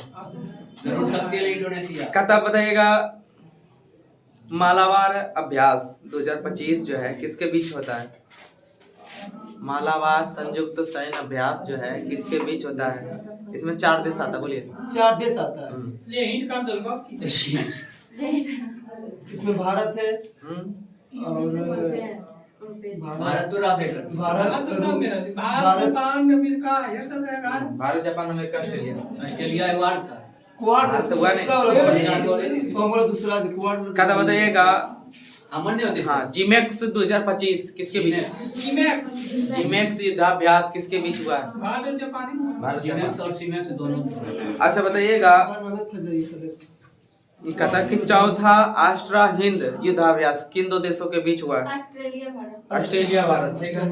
Speaker 1: गरुड़ शक्ति है इंडोनेशिया
Speaker 4: कहता बताइएगा मालाबार अभ्यास 2025 जो है किसके बीच होता है? मालाबार संयुक्त सैन्य अभ्यास जो है किसके बीच होता है? इसमें 4 देश आता बोलिए।
Speaker 2: 4 देश आता है
Speaker 7: ले हिंट कर दो बाप की।
Speaker 2: इसमें भारत है और
Speaker 1: भारत तो अफ्रीका
Speaker 7: भारत तो सब मेरा थी। भारत जापान अमेरिका ये सब रहेगा।
Speaker 4: Bharat Japan America Australia
Speaker 1: Australia एक बार था
Speaker 2: क्वाड
Speaker 4: हाँ, तो हुआ नहीं।
Speaker 2: हम बोला दूसरा क्वाड
Speaker 4: कहता बताइएगा
Speaker 1: अमन नहीं होती
Speaker 4: हाँ जिमेक्स 2025 किसके बीच?
Speaker 7: ईमैक्स
Speaker 4: जिमेक्स युद्धाभ्यास किसके बीच हुआ है?
Speaker 7: भारत और जापानी।
Speaker 4: Bharat
Speaker 1: JIMEX
Speaker 4: Japan.
Speaker 1: और सीमेक्स दोनों
Speaker 4: अच्छा बताइएगा
Speaker 2: फजाई सब
Speaker 4: कहता कि चौथा ऑस्ट्रा हिंद युद्धाभ्यास किन 2 देशों के बीच हुआ है?
Speaker 3: ऑस्ट्रेलिया भारत
Speaker 4: ऑस्ट्रेलिया भारत ठीक है।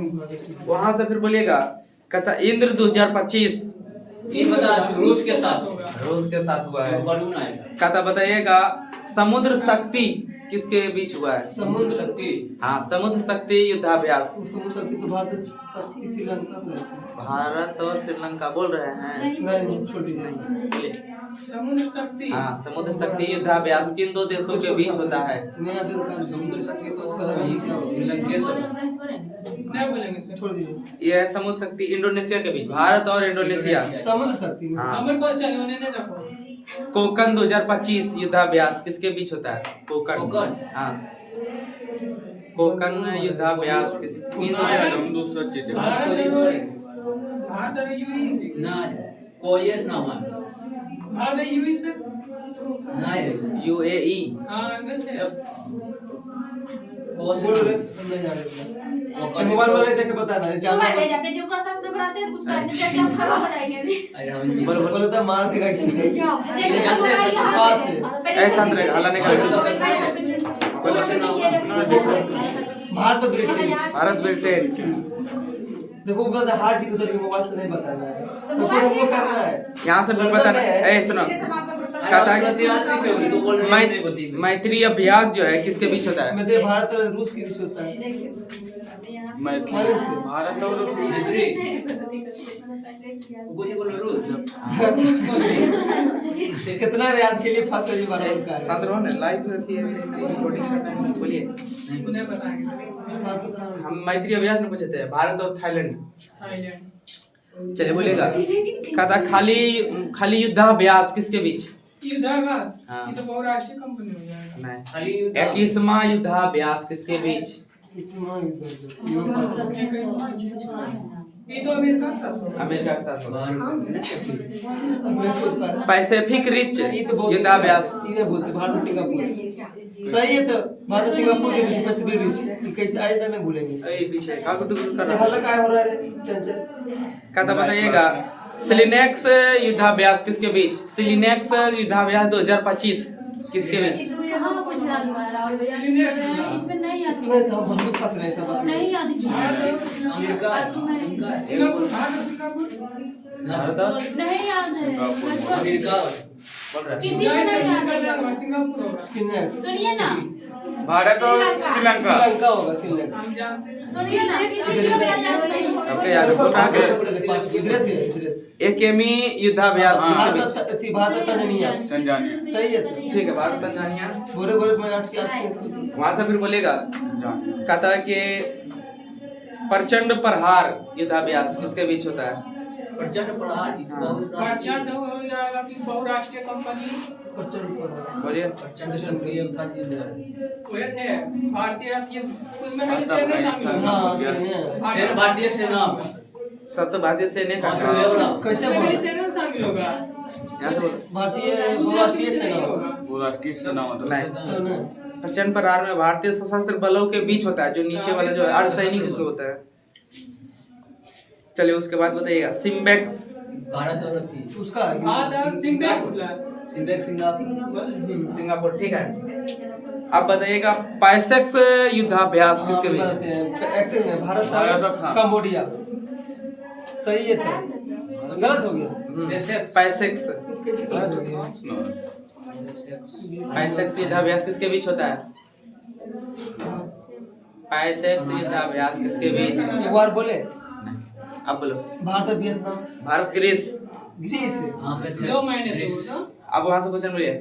Speaker 4: वहां से फिर बोलिएगा कहता इंद्र 2025
Speaker 1: ये बता रूस के साथ
Speaker 4: रूस के साथ हुआ है।
Speaker 1: बलून आएगा
Speaker 4: कहता बताइएगा समुद्र शक्ति किसके बीच हुआ है?
Speaker 1: समुद्र शक्ति
Speaker 4: हाँ समुद्र शक्ति युद्धाभ्यास
Speaker 2: समुद्र शक्ति तो भारत शक्ति श्रीलंका में रहती है
Speaker 4: भारत और श्रीलंका बोल रहे हैं।
Speaker 2: नहीं छोटी सी
Speaker 4: बोलिए।
Speaker 7: समुद्र शक्ति।
Speaker 4: हाँ समुद्र शक्ति युद्धाभ्यास किन 2 देशों के बीच होता है?
Speaker 2: नया दिल का
Speaker 1: समुद्र शक्ति तो
Speaker 2: पता नहीं क्या होगा।
Speaker 1: श्रीलंका से
Speaker 7: नहीं बोलेंगे सर।
Speaker 2: छोड़ दीजिए
Speaker 4: यह है समुद्र शक्ति इंडोनेशिया के बीच भारत और इंडोनेशिया।
Speaker 2: समुद्र शक्ति में
Speaker 4: हाँ।
Speaker 7: हमारे क्वेश्चन है उन्हें नहीं देखो।
Speaker 4: कोकन 2025 युद्धाभ्यास किसके बीच होता है? कोकन हाँ कोकन युद्धाभ्यास किस किन 2 देशों
Speaker 6: हम दूसरा चीज है।
Speaker 7: भारत और यूएई।
Speaker 1: ना कोयस नाम है
Speaker 7: भारत और यूएई से।
Speaker 1: ना रे
Speaker 4: UAE
Speaker 7: हाँ अंगद है।
Speaker 1: कोस
Speaker 2: बोल रहे नहीं जा रहे मोबाइल वाले देख के बताना
Speaker 3: तो
Speaker 2: ज्यादा
Speaker 3: बैठ जा अपने जो का शब्द बनाते हैं कुछ करने से क्या खराब हो जाएंगे अभी
Speaker 1: अरे हम जी
Speaker 4: बोलो
Speaker 2: बोले तो मार देगा इसे
Speaker 3: जाओ देखो मोबाइल यहाँ
Speaker 2: पास
Speaker 3: पे।
Speaker 2: है।
Speaker 3: और पहले
Speaker 4: ऐसा अंदर है, हल्ला नहीं करना।
Speaker 2: भारत और ब्रिटेन
Speaker 4: भारत ब्रिटेन
Speaker 2: देखो मतलब हार जीत उधर के मोबाइल से नहीं बताना है, सबको हमको करना है।
Speaker 4: यहाँ से भी बताना ए सुनो
Speaker 3: इसलिए सब आपका ग्रुप
Speaker 4: कहता है
Speaker 1: तू बोल
Speaker 4: मैत्री अभ्यास जो है किसके बीच होता है?
Speaker 2: मध्य भारत और रूस के बीच होता है।
Speaker 6: भारत और
Speaker 2: कितना याद के लिए फंस गई बार का है।
Speaker 4: साथ रहो ना, लाइव थी रिकॉर्डिंग कर रहे हैं, बोलिए।
Speaker 7: उन्हें बताएंगे
Speaker 2: हाँ, तो फ्रांस।
Speaker 4: हम मैत्री अभ्यास में पूछे थे भारत और थाईलैंड।
Speaker 7: थाईलैंड
Speaker 4: चलिए बोलेगा कहता खाली युद्धाभ्यास किसके बीच?
Speaker 7: युद्धाभ्यास
Speaker 4: हाँ।
Speaker 7: ये तो बहुराष्ट्रीय कंपनी हो जाएगा।
Speaker 4: नहीं 21वां युद्धाभ्यास किसके बीच?
Speaker 2: इसमें इधर
Speaker 7: ये तो अमेरिका था
Speaker 4: अमेरिका के साथ होगा।
Speaker 2: मैं सोच पा रहा
Speaker 4: पैसिफिक रिच
Speaker 2: ये तो बहुत
Speaker 4: युद्धाभ्यास
Speaker 2: सीधे बोलते भारत और सिंगापुर सही है। तो भारत और सिंगापुर के बीच पैसिफिक रिच कैसे आए था नहीं भूलेंगे।
Speaker 4: पीछे का कुछ कर रहा
Speaker 2: हाल क्या हो रहा है चंचल?
Speaker 4: कहता बताइएगा सिलिनेक्स युद्धाभ्यास किसके बीच? सिलिनेक्स युद्धाभ्यास 2025 किसके बीच?
Speaker 5: हाँ कुछ याद हुआ है राहुल भैया,
Speaker 7: सिलिनेक्स
Speaker 5: इसमें नहीं याद
Speaker 2: इसमें हम बहुत फंस रहे हैं सब बात में।
Speaker 5: नहीं याद
Speaker 1: अमेरिका
Speaker 7: सिंगापुर भारत और सिंगापुर
Speaker 4: भारत और
Speaker 5: नहीं याद है
Speaker 1: अमेरिका
Speaker 4: बोल रहा है
Speaker 5: किसी को नहीं याद है।
Speaker 7: सिंगापुर होगा
Speaker 2: सिलेक्स
Speaker 5: सुनिए ना
Speaker 6: भारत और श्रीलंका
Speaker 2: श्रीलंका होगा सिलेक्स।
Speaker 7: हम जानते हैं
Speaker 5: सुनिए ना किसी को नहीं याद नहीं
Speaker 4: सबके याद है, बोल रहा है
Speaker 2: इधर से
Speaker 4: एकेमी युद्धाभ्यास किसके बीच?
Speaker 2: भारत और तंजानिया
Speaker 6: तंजानिया
Speaker 2: सही है। तो
Speaker 4: ठीक है भारत तंजानिया।
Speaker 2: बोरे बोरे में आठ याद किए इसको।
Speaker 4: वहां से फिर बोलेगा कहता है कि प्रचंड प्रहार युद्धाभ्यास किसके बीच होता है?
Speaker 1: प्रचंड प्रहार
Speaker 7: प्रचंड हो जाएगा कि बहुराष्ट्रीय कंपनी
Speaker 2: प्रचंड प्रहार।
Speaker 4: बोलिए
Speaker 1: प्रचंड संक्रिय था युद्ध
Speaker 7: हुए थे भारतीय उसमें कहीं सेना शामिल होगा
Speaker 2: हाँ सही है।
Speaker 1: सेना भारतीय सेना
Speaker 4: सब तो भारतीय सैन्य का
Speaker 1: हाँ, तो ये वाला।
Speaker 2: कैसे
Speaker 7: उसमें कहीं
Speaker 2: बोला?
Speaker 7: सेना शामिल होगा
Speaker 4: यहाँ से बोलो
Speaker 2: भारतीय बहुराष्ट्रीय सेना होगा
Speaker 6: वो राष्ट्रीय सेना मतलब
Speaker 4: नहीं
Speaker 2: तो ना
Speaker 4: प्रचंड प्रहार में भारतीय सशस्त्र बलों के बीच होता है, जो नीचे वाला जो है अर्धसैनिक जिसको होता है। चलिए उसके बाद बताइएगा सिम्बेक्स
Speaker 1: भारत और थी
Speaker 2: उसका
Speaker 1: सिम्बेक्स
Speaker 4: सिंगापुर। ठीक है अब बताइएगा पैसेक्स युद्धाभ्यास किसके बीच?
Speaker 2: ऐसे में भारत
Speaker 6: भारत और
Speaker 2: और
Speaker 6: फ्रांस।
Speaker 2: कंबोडिया सही है। तो गलत हो गया
Speaker 4: पैसेक्स
Speaker 2: कैसे गलत हो गया?
Speaker 4: पैसेक्स युद्धाभ्यास किसके बीच होता है? पैसेक्स युद्धाभ्यास किसके बीच?
Speaker 2: एक बार बोले
Speaker 4: अब बोलो
Speaker 2: भारत और वियतनाम
Speaker 4: भारत ग्रीस।
Speaker 2: ग्रीस
Speaker 7: 2 महीने से होगा
Speaker 4: अब वहां से क्वेश्चन बोलिए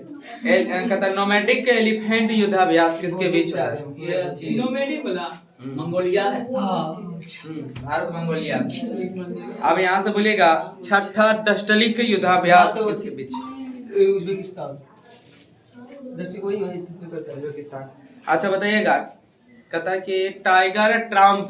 Speaker 4: कहता है नोमैडिक एलिफेंट युद्धाभ्यास किसके बीच होता है?
Speaker 1: ये थी
Speaker 7: नोमैडिक वाला
Speaker 1: मंगोलिया है
Speaker 4: भारत मंगोलिया। अब यहाँ से बोलिएगा छठा डस्टलिक युद्धाभ्यास किसके बीच?
Speaker 2: उज्बेकिस्तान दृष्टि वही वही करता है।
Speaker 4: उज्बेकिस्तान। अच्छा बताइएगा कहता है कि टाइगर ट्रम्प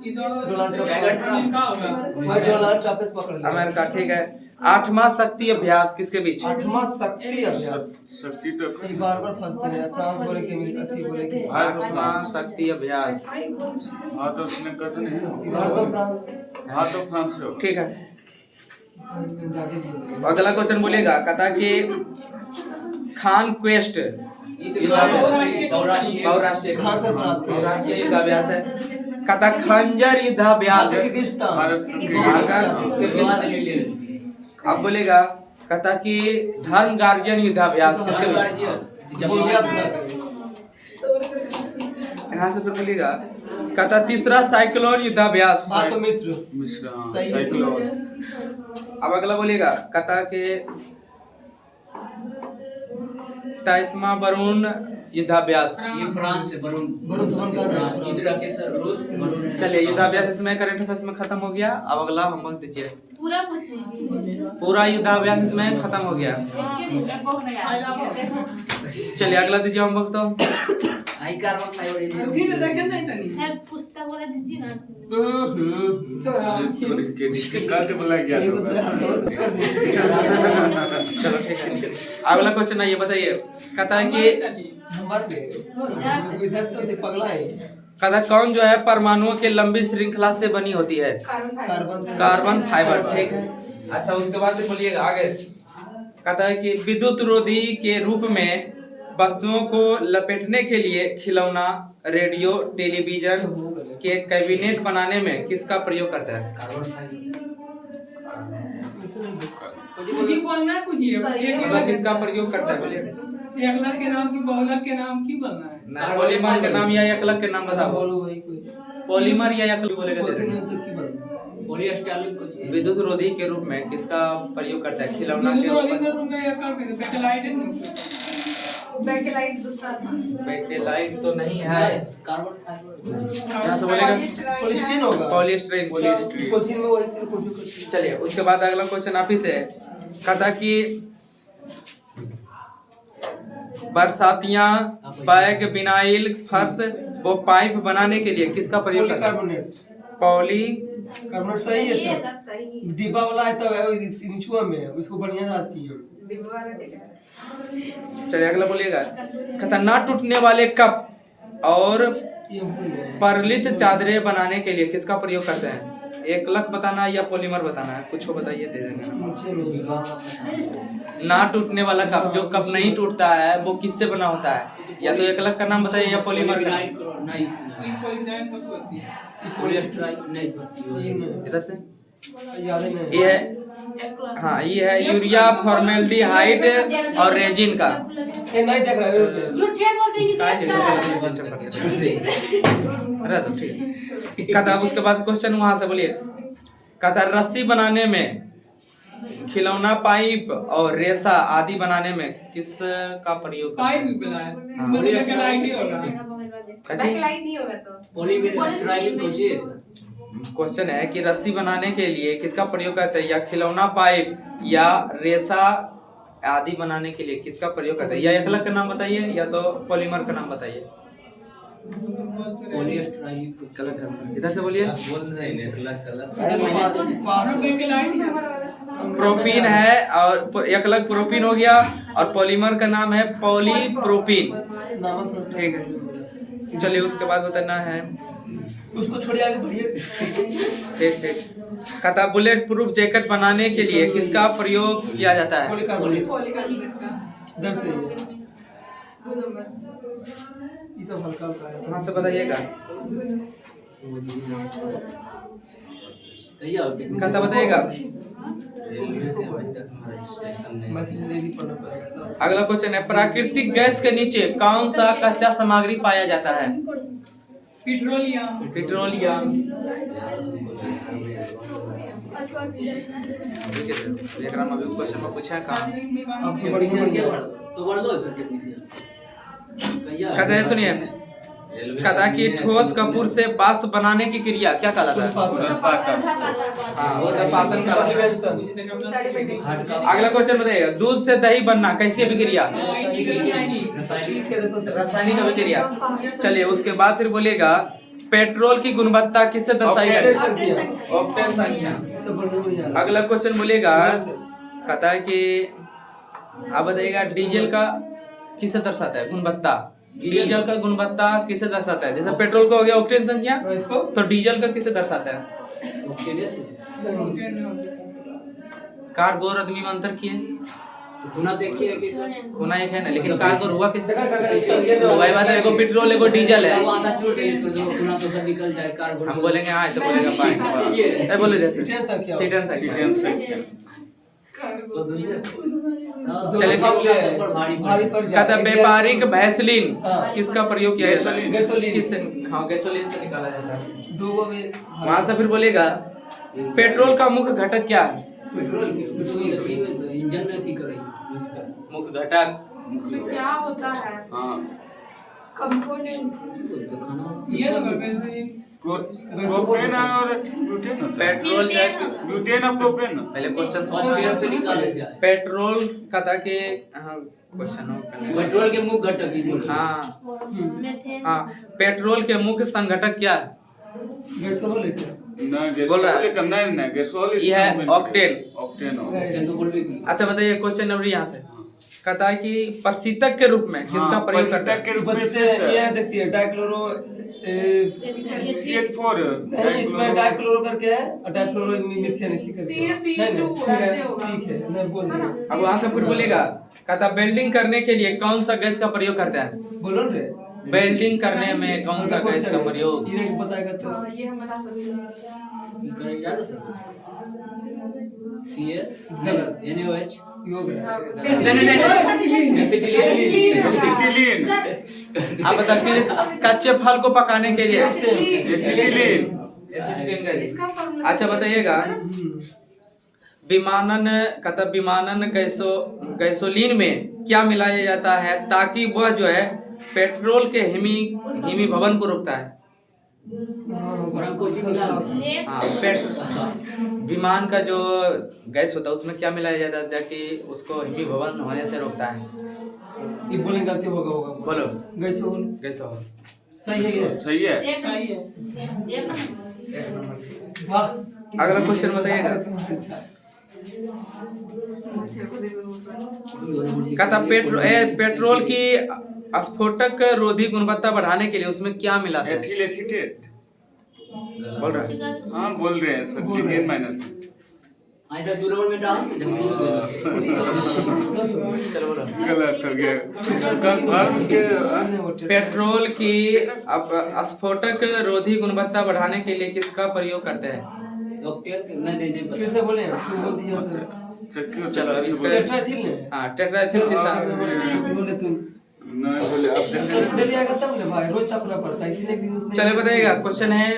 Speaker 7: ये तो
Speaker 2: डोनाल्ड ट्रम्प।
Speaker 7: अमेरिका होगा
Speaker 2: मैं डोनाल्ड ट्रम्प से पकड़ लिया।
Speaker 4: अमेरिका। ठीक है 8वां शक्ति अभ्यास किसके बीच?
Speaker 2: 8वां शक्ति अभ्यास
Speaker 6: शक्ति तो
Speaker 2: ये बार फंसते हैं। फ्रांस बोले कि अमेरिका थी बोले कि
Speaker 6: भारत और
Speaker 4: 8वां
Speaker 6: फ्रांस
Speaker 4: शक्ति अभ्यास।
Speaker 6: भारत और श्रीलंका तो नहीं
Speaker 2: भारत और फ्रांस
Speaker 6: भारत और फ्रांस हो
Speaker 4: ठीक है
Speaker 2: जाके बोले।
Speaker 4: अगला क्वेश्चन बोलेगा कहता है कि खान क्वेस्ट बहुराष्ट्रीय
Speaker 2: कहाँ से प्राप्त हुआ?
Speaker 4: बहुराष्ट्रीय युद्धाभ्यास है। कहता खंजर युद्धाभ्यास
Speaker 2: किर्गिस्तान
Speaker 6: भारत
Speaker 4: अब बोलेगा कहता कि धर्म गार्जियन युद्धाभ्यास किसके बीच? यहाँ से फिर बोलेगा कहता तीसरा साइक्लोन युद्धाभ्यास।
Speaker 2: भारत और मिस्र
Speaker 6: मिश्रा
Speaker 2: सही है।
Speaker 6: साइक्लोन
Speaker 4: अब अगला बोलेगा कहता कि 23वां वरुण युद्धाभ्यास।
Speaker 1: ये फ्रांस है वरुण
Speaker 2: वरुण धवन का नाम।
Speaker 1: इंदिरा के सर रूस वरुण है।
Speaker 4: चलिए युद्धाभ्यास इसमें करंट अफेयर्स में खत्म हो गया। अब अगला होमवर्क दीजिए।
Speaker 5: पूरा पूछ लीजिए
Speaker 4: पूरा युद्धाभ्यास इसमें खत्म हो गया। चलिए अगला दीजिए होमवर्क तो।
Speaker 1: आई कार्बन फाइबर
Speaker 7: रुकी तो देखे नहीं तनी
Speaker 5: पुस्तक वाला दीजिए ना
Speaker 6: काटे बोला गया
Speaker 2: ये तो यार और कर दिया।
Speaker 4: चलो ठीक है अगला क्वेश्चन है ये बताइए कहता है कि
Speaker 2: नंबर पे इधर से देख पगला है।
Speaker 4: कहता कौन जो है परमाणुओं के लंबी श्रृंखला से बनी होती है? Carbon fibre. ठीक है अच्छा उसके बाद फिर बोलिएगा आगे कहता है कि विद्युत रोधी के रूप में वस्तुओं को लपेटने के लिए खिलौना, रेडियो, टेलीविजन, के कैबिनेट बनाने में किसका प्रयोग करता है?
Speaker 7: कुछ ही बोलना है, कुछ ही
Speaker 4: मतलब किसका प्रयोग करता है बोलिए।
Speaker 7: एक लाख के नाम की बहुलक के नाम की बोलना है।
Speaker 4: पॉलीमर के नाम या एकलक के नाम बताओ।
Speaker 2: बोलो भाई कोई
Speaker 4: पॉलीमर या एकलक बोलेगा दे
Speaker 2: बोलते
Speaker 4: देंगे।
Speaker 2: नहीं तो की बात।
Speaker 1: पॉलीएस्टर कुछ
Speaker 4: विद्युत रोधी के रूप में किसका प्रयोग करता है? खिलौना के रूप में।
Speaker 7: रूम में एक कर बैकलाइट है ना,
Speaker 5: बैकलाइट दूसरा था।
Speaker 4: बैकलाइट तो नहीं है।
Speaker 1: कार्बन फाइबर
Speaker 4: यहाँ से बोलेगा
Speaker 2: पॉलीस्टीरीन होगा।
Speaker 4: पॉलीस्टीरीन।
Speaker 2: पॉलीथीन में वही से उपयोग करते हैं।
Speaker 4: चलिए उसके बाद अगला क्वेश्चन आप ही से है। कहता कि बरसातियां बैग बिनाइल फर्श वो पाइप बनाने के लिए किसका प्रयोग करता है?
Speaker 2: पॉलीकार्बोनेट।
Speaker 4: पॉली
Speaker 2: कार्बोनेट सही
Speaker 3: ये
Speaker 2: है
Speaker 3: सब सही है।
Speaker 2: तो डिब्बा वाला है तो निचुआ में है, उसको बढ़िया जाती है।
Speaker 5: डिब्बा वाला टिका है।
Speaker 4: चलिए अगला बोलिएगा। कहता ना टूटने वाले कप और
Speaker 2: ये हम भूल गए।
Speaker 4: परलित चादरें बनाने के लिए किसका प्रयोग करते हैं? एकलक बताना है या पॉलीमर बताना है? कुछ बताइए दे देंगे।
Speaker 2: नीचे में
Speaker 4: ना टूटने वाला कप, जो कप नहीं टूटता है वो किससे बना होता है? या तो एकलक का नाम बताइए या पॉलीमर का।
Speaker 1: नहीं
Speaker 7: पॉलीविनाइल तक होती है।
Speaker 1: पॉलीएस्टर नहीं बनती
Speaker 2: ये
Speaker 1: है।
Speaker 2: नहीं
Speaker 4: इधर से
Speaker 2: याद है नहीं।
Speaker 4: ये है, हाँ ये है यूरिया, फॉर्मेल्डिहाइड और रेजिन का।
Speaker 2: ये नहीं देख रहा है
Speaker 3: झूठे बोलते हैं कि देखता
Speaker 4: अरे तो ठीक है। कहता अब उसके बाद क्वेश्चन वहां से बोलिए। कहता रस्सी बनाने में, खिलौना पाइप और रेशा आदि बनाने में किस का प्रयोग करते
Speaker 7: पाइप
Speaker 4: हैं?
Speaker 7: भी मिला है, इसमें बैकलाइट ही होगा।
Speaker 4: कथी?
Speaker 5: बैकलाइट नहीं होगा तो।
Speaker 1: पॉलीविनाइल कुछ है।
Speaker 4: क्वेश्चन है कि रस्सी बनाने के लिए किसका प्रयोग करते हैं? या खिलौना पाइप या रेशा आदि बनाने के लिए किसका प्रयोग करते हैं? या एकलक का नाम बताइए या तो पॉलीमर का नाम बताइए।
Speaker 1: पॉलीएस्टर
Speaker 4: गलत है, इधर से बोलिए। प्रोपीन है और एकलक प्रोपीन हो गया और पॉलीमर का नाम है पॉलीप्रोपीन।
Speaker 2: नाम थोड़ा सा
Speaker 4: ठीक है। चलिए उसके बाद बताना है।
Speaker 2: उसको छोड़िए आगे बढ़िए।
Speaker 4: ठीक ठीक। कहता बुलेट प्रूफ जैकेट बनाने के लिए किसका प्रयोग किया जाता है?
Speaker 2: पॉलीकार्बोनेट
Speaker 5: पॉलीकार्बोनेट का
Speaker 2: इधर से
Speaker 5: 2 नंबर।
Speaker 2: ये सब हल्का हल्का है।
Speaker 4: कहाँ से बताइएगा? कहता बताइएगा।
Speaker 2: मैथिली में भी पढ़ना पड़ेगा।
Speaker 4: अगला क्वेश्चन है प्राकृतिक गैस के नीचे कौन सा कच्चा सामग्री पाया जाता है?
Speaker 7: पेट्रोलियम।
Speaker 4: पेट्रोलियम। एकरा में अभी क्वेश्चन में पूछा का
Speaker 2: आपसे बढ़िया बढ़िया
Speaker 1: तो बढ़ दो सर टेक्नीशियन
Speaker 4: कहता है सुनिए। कहता कि ठोस कपूर से बांस बनाने की क्रिया क्या कहलाता है? हाँ वो तो पातन कहलाता है। अगला क्वेश्चन बताइएगा। दूध से दही बनना कैसी अभिक्रिया? रासायनिक अभिक्रिया। चलिए उसके बाद फिर बोलिएगा पेट्रोल की गुणवत्ता किससे दर्शाई जाती है? ऑक्टेन संख्या।
Speaker 2: सब बढ़िया बढ़िया।
Speaker 4: अगला क्वेश्चन बोलिएगा। कहता है कि आप बताइएगा डीजल का किसे दर्शाता है गुणवत्ता? डीजल का गुणवत्ता किसे दर्शाता है? जैसे पेट्रोल का हो गया ऑक्टेन संख्या,
Speaker 2: इसको
Speaker 4: तो डीजल का किसे दर्शाता है? कार्गो और आदमी में अंतर किए
Speaker 1: खुना देखिए कि सर
Speaker 4: होना एक है ना, लेकिन कार्गो हुआ किससे?
Speaker 2: देखा
Speaker 4: वही बात है, एगो पेट्रोल एगो डीजल है।
Speaker 1: वो आधा छोड़ दे तो जो खुना तो सर निकल जाए कार्गो।
Speaker 4: हम बोलेंगे हाँ तो बोलेगा पाएंगे। ए बोले जैसे
Speaker 2: सीटें संख्या।
Speaker 4: सीटें संख्या।
Speaker 1: चले
Speaker 2: भारी पर
Speaker 4: कहता व्यापारिक भैसलीन
Speaker 2: हाँ।
Speaker 4: किसका प्रयोग किया जाता है?
Speaker 2: गैसोलीन।
Speaker 4: किससे? हाँ गैसोलीन से निकाला जाता है।
Speaker 2: दो में
Speaker 4: वहां से फिर बोलेगा पेट्रोल का मुख्य घटक क्या है?
Speaker 1: पेट्रोल के इंजन में थी कर रही
Speaker 4: मुख्य घटक
Speaker 5: उसमें क्या होता है?
Speaker 4: हाँ
Speaker 3: कंपोनेंट्स
Speaker 7: ये तो करते
Speaker 6: प्रोपेन और ब्यूटेन होता है।
Speaker 4: पेट्रोल जो है
Speaker 6: ब्यूटेन और प्रोपेन।
Speaker 4: पहले क्वेश्चन
Speaker 1: पेट्रोल से निकाला जाए।
Speaker 4: पेट्रोल कहता कि हाँ क्वेश्चन हो
Speaker 1: पेट्रोल के मुख्य घटक ही बोले।
Speaker 4: हाँ
Speaker 3: मेथेन
Speaker 4: हाँ पेट्रोल के मुख्य संघटक क्या है?
Speaker 2: गैसोल लेते
Speaker 6: ना
Speaker 4: बोल रहा है।
Speaker 6: गैसोल करना है ना गैसोल।
Speaker 4: ये है ऑक्टेन।
Speaker 6: ऑक्टेन हो।
Speaker 1: तो बोल भी
Speaker 4: अच्छा बताइए क्वेश्चन नंबर यहाँ से कहता है कि प्रशीतक के रूप में किसका प्रयोग करता है?
Speaker 6: के रूप में
Speaker 2: बदलते हैं। ये देखती है डाइक्लोरो
Speaker 6: CH4
Speaker 2: नहीं इसमें डाइक्लोरो करके है और डाइक्लोरो मीथेन इसी करके है।
Speaker 5: CaCO2
Speaker 2: ठीक है,
Speaker 5: ऐसे होगा।
Speaker 2: ठीक है मैं बोल
Speaker 5: है ना?
Speaker 2: दूंगा।
Speaker 4: अब वहां से फिर बोलेगा कहता वेल्डिंग करने के लिए कौन सा गैस का प्रयोग करता है?
Speaker 2: बोलो रे
Speaker 4: वेल्डिंग करने में कौन सा गैस का प्रयोग?
Speaker 2: ये एक बताएगा तो
Speaker 5: ये हम बता सकते हैं।
Speaker 2: गलत
Speaker 1: NaOH
Speaker 2: ये हो गया।
Speaker 6: एसिटिलीन
Speaker 4: आप बता फिर कच्चे फल को पकाने के लिए
Speaker 6: एसिटिलीन
Speaker 4: एसिटिलीन गैस।
Speaker 5: इसका फॉर्मूला
Speaker 4: अच्छा बताइएगा, विमानन गैसोलीन में क्या मिलाया जाता है ताकि वह जो है पेट्रोल के हिमीभवन को रोकता है? हाँ, विमान का जो गैस होता है उसमें क्या मिलाया जाता है ताकि उसको हिमीभवन होने से रोकता है?
Speaker 2: ये बोलेंगे गलती होगा
Speaker 4: बोलो।
Speaker 2: गैसोल
Speaker 4: गैसोल
Speaker 2: सही है ये।
Speaker 6: सही है।
Speaker 2: वाह
Speaker 4: अगला क्वेश्चन बताइएगा। कहता पेट्रोल की स्फोटक रोधी गुणवत्ता बढ़ाने के लिए उसमें क्या मिलाते हैं?
Speaker 6: Ethyl acetate.
Speaker 4: बोल रहा है।
Speaker 6: हाँ बोल रहे हैं सर, टिकेन माइनस में।
Speaker 1: ऐसा 2 नंबर में डाल
Speaker 4: चलो बोलो।
Speaker 6: गलत हो गया।
Speaker 4: पेट्रोल की स्फोटक रोधी गुणवत्ता बढ़ाने के लिए किसका प्रयोग करते हैं?
Speaker 1: नहीं
Speaker 2: फिर से बोले तू बोल दिया था।
Speaker 4: चलो अब इसका
Speaker 2: टेट्राएथिल ने
Speaker 4: हाँ टेट्राएथिल शीशा।
Speaker 2: बोले तुम
Speaker 6: नहीं बोले अब
Speaker 2: डेली आएगा तब ले भाई, रोज तपना पड़ता है इसलिए एक दिन उसने
Speaker 4: चलो बताइएगा, क्वेश्चन है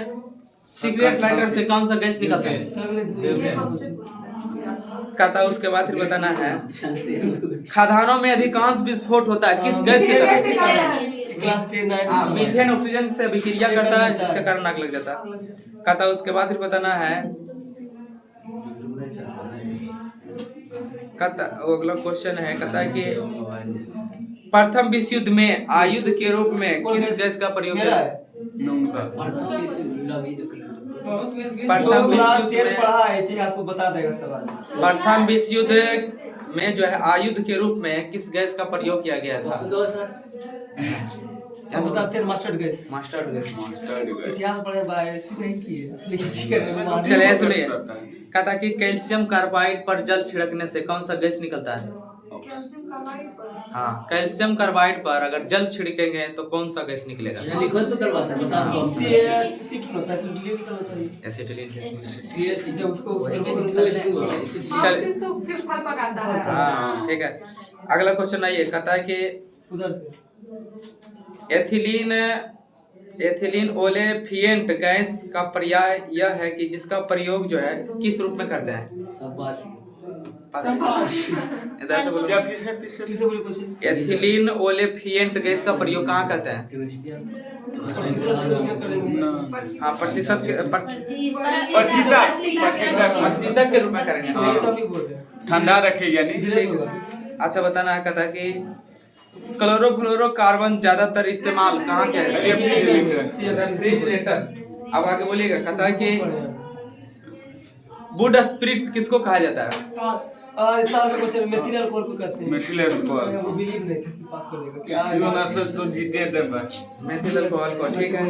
Speaker 4: सिगरेट लाइटर से कौन सा गैस निकलता है? कहता उसके बाद फिर बताना है खदानों में अधिकांश विस्फोट होता है किस गैस के कारण?
Speaker 2: क्लास 10
Speaker 4: हाँ,
Speaker 2: 9
Speaker 4: मीथेन ऑक्सीजन से अभिक्रिया करता है जिसके कारण आग लग जाता है। कहता उसके बाद फिर बताना है कहता अगला क्वेश्चन है कहता है कि प्रथम विश्व युद्ध में आयुध के रूप में किस गैस का प्रयोग किया?
Speaker 6: नून का
Speaker 4: प्रथम विश्व
Speaker 2: क्लास
Speaker 4: युद्ध
Speaker 2: 10
Speaker 4: में
Speaker 2: पढ़ा है इतिहास वो बता देगा सवाल।
Speaker 4: प्रथम विश्व युद्ध में जो है आयुध के रूप में किस गैस का प्रयोग किया गया था?
Speaker 2: हम बताते हैं मास्टर्ड गैस।
Speaker 4: Mastered gas.
Speaker 2: इतिहास पढ़े भाई ऐसे नहीं किए लेकिन
Speaker 4: चलिए सुनिए, कहता कि कैल्शियम कार्बाइड पर जल छिड़कने से कौन सा गैस निकलता है?
Speaker 5: कैल्शियम कार्बाइड पर
Speaker 4: हाँ, कैल्शियम कार्बाइड पर अगर जल छिड़केंगे तो कौन सा गैस निकलेगा?
Speaker 1: लिखो तो करवा सर बता दो।
Speaker 2: एसिटिलीन होता है, एसिटिलीन निकलना चाहिए
Speaker 4: एसिटिलीन।
Speaker 2: जब उसको
Speaker 4: चल
Speaker 5: ऑक्सीजन तो फिर फल पकाता है।
Speaker 4: हाँ ठीक है, अगला क्वेश्चन आइए। कहता है कि
Speaker 2: उधर से
Speaker 4: एथिलीन ओलेफिएंट गैस का पर्याय यह है कि जिसका प्रयोग जो है किस रूप में करते हैं? इधर से बोलो।
Speaker 6: फिर से
Speaker 2: फिर से बोले कुछ
Speaker 4: एथिलीन ओलेफिएंट गैस का प्रयोग कहाँ करते हैं?
Speaker 2: प्रतिशत के रूप में करेंगे।
Speaker 4: हाँ, प्रतिशत के रूप में करेंगे।
Speaker 2: तो ये तो अभी बोल रहे हैं
Speaker 6: ठंडा रखे यानी
Speaker 2: धीरे होगा।
Speaker 4: अच्छा बताना है कहता कि क्लोरोफ्लोरोकार्बन ज्यादातर इस्तेमाल कहाँ किया जाता है? रेफ्रिजरेटर। अब आगे बोलिएगा, कहता है कि वुड स्पिरिट किसको कहा जाता है?
Speaker 2: इतना में कुछ मेथिल अल्कोहल को कहते हैं।
Speaker 6: Methyl alcohol.
Speaker 2: वो बिलीव नहीं कि पास कर देगा क्या
Speaker 6: शिवनाथ तो जीते थे बस।
Speaker 4: मेथिल अल्कोहल को, ठीक है।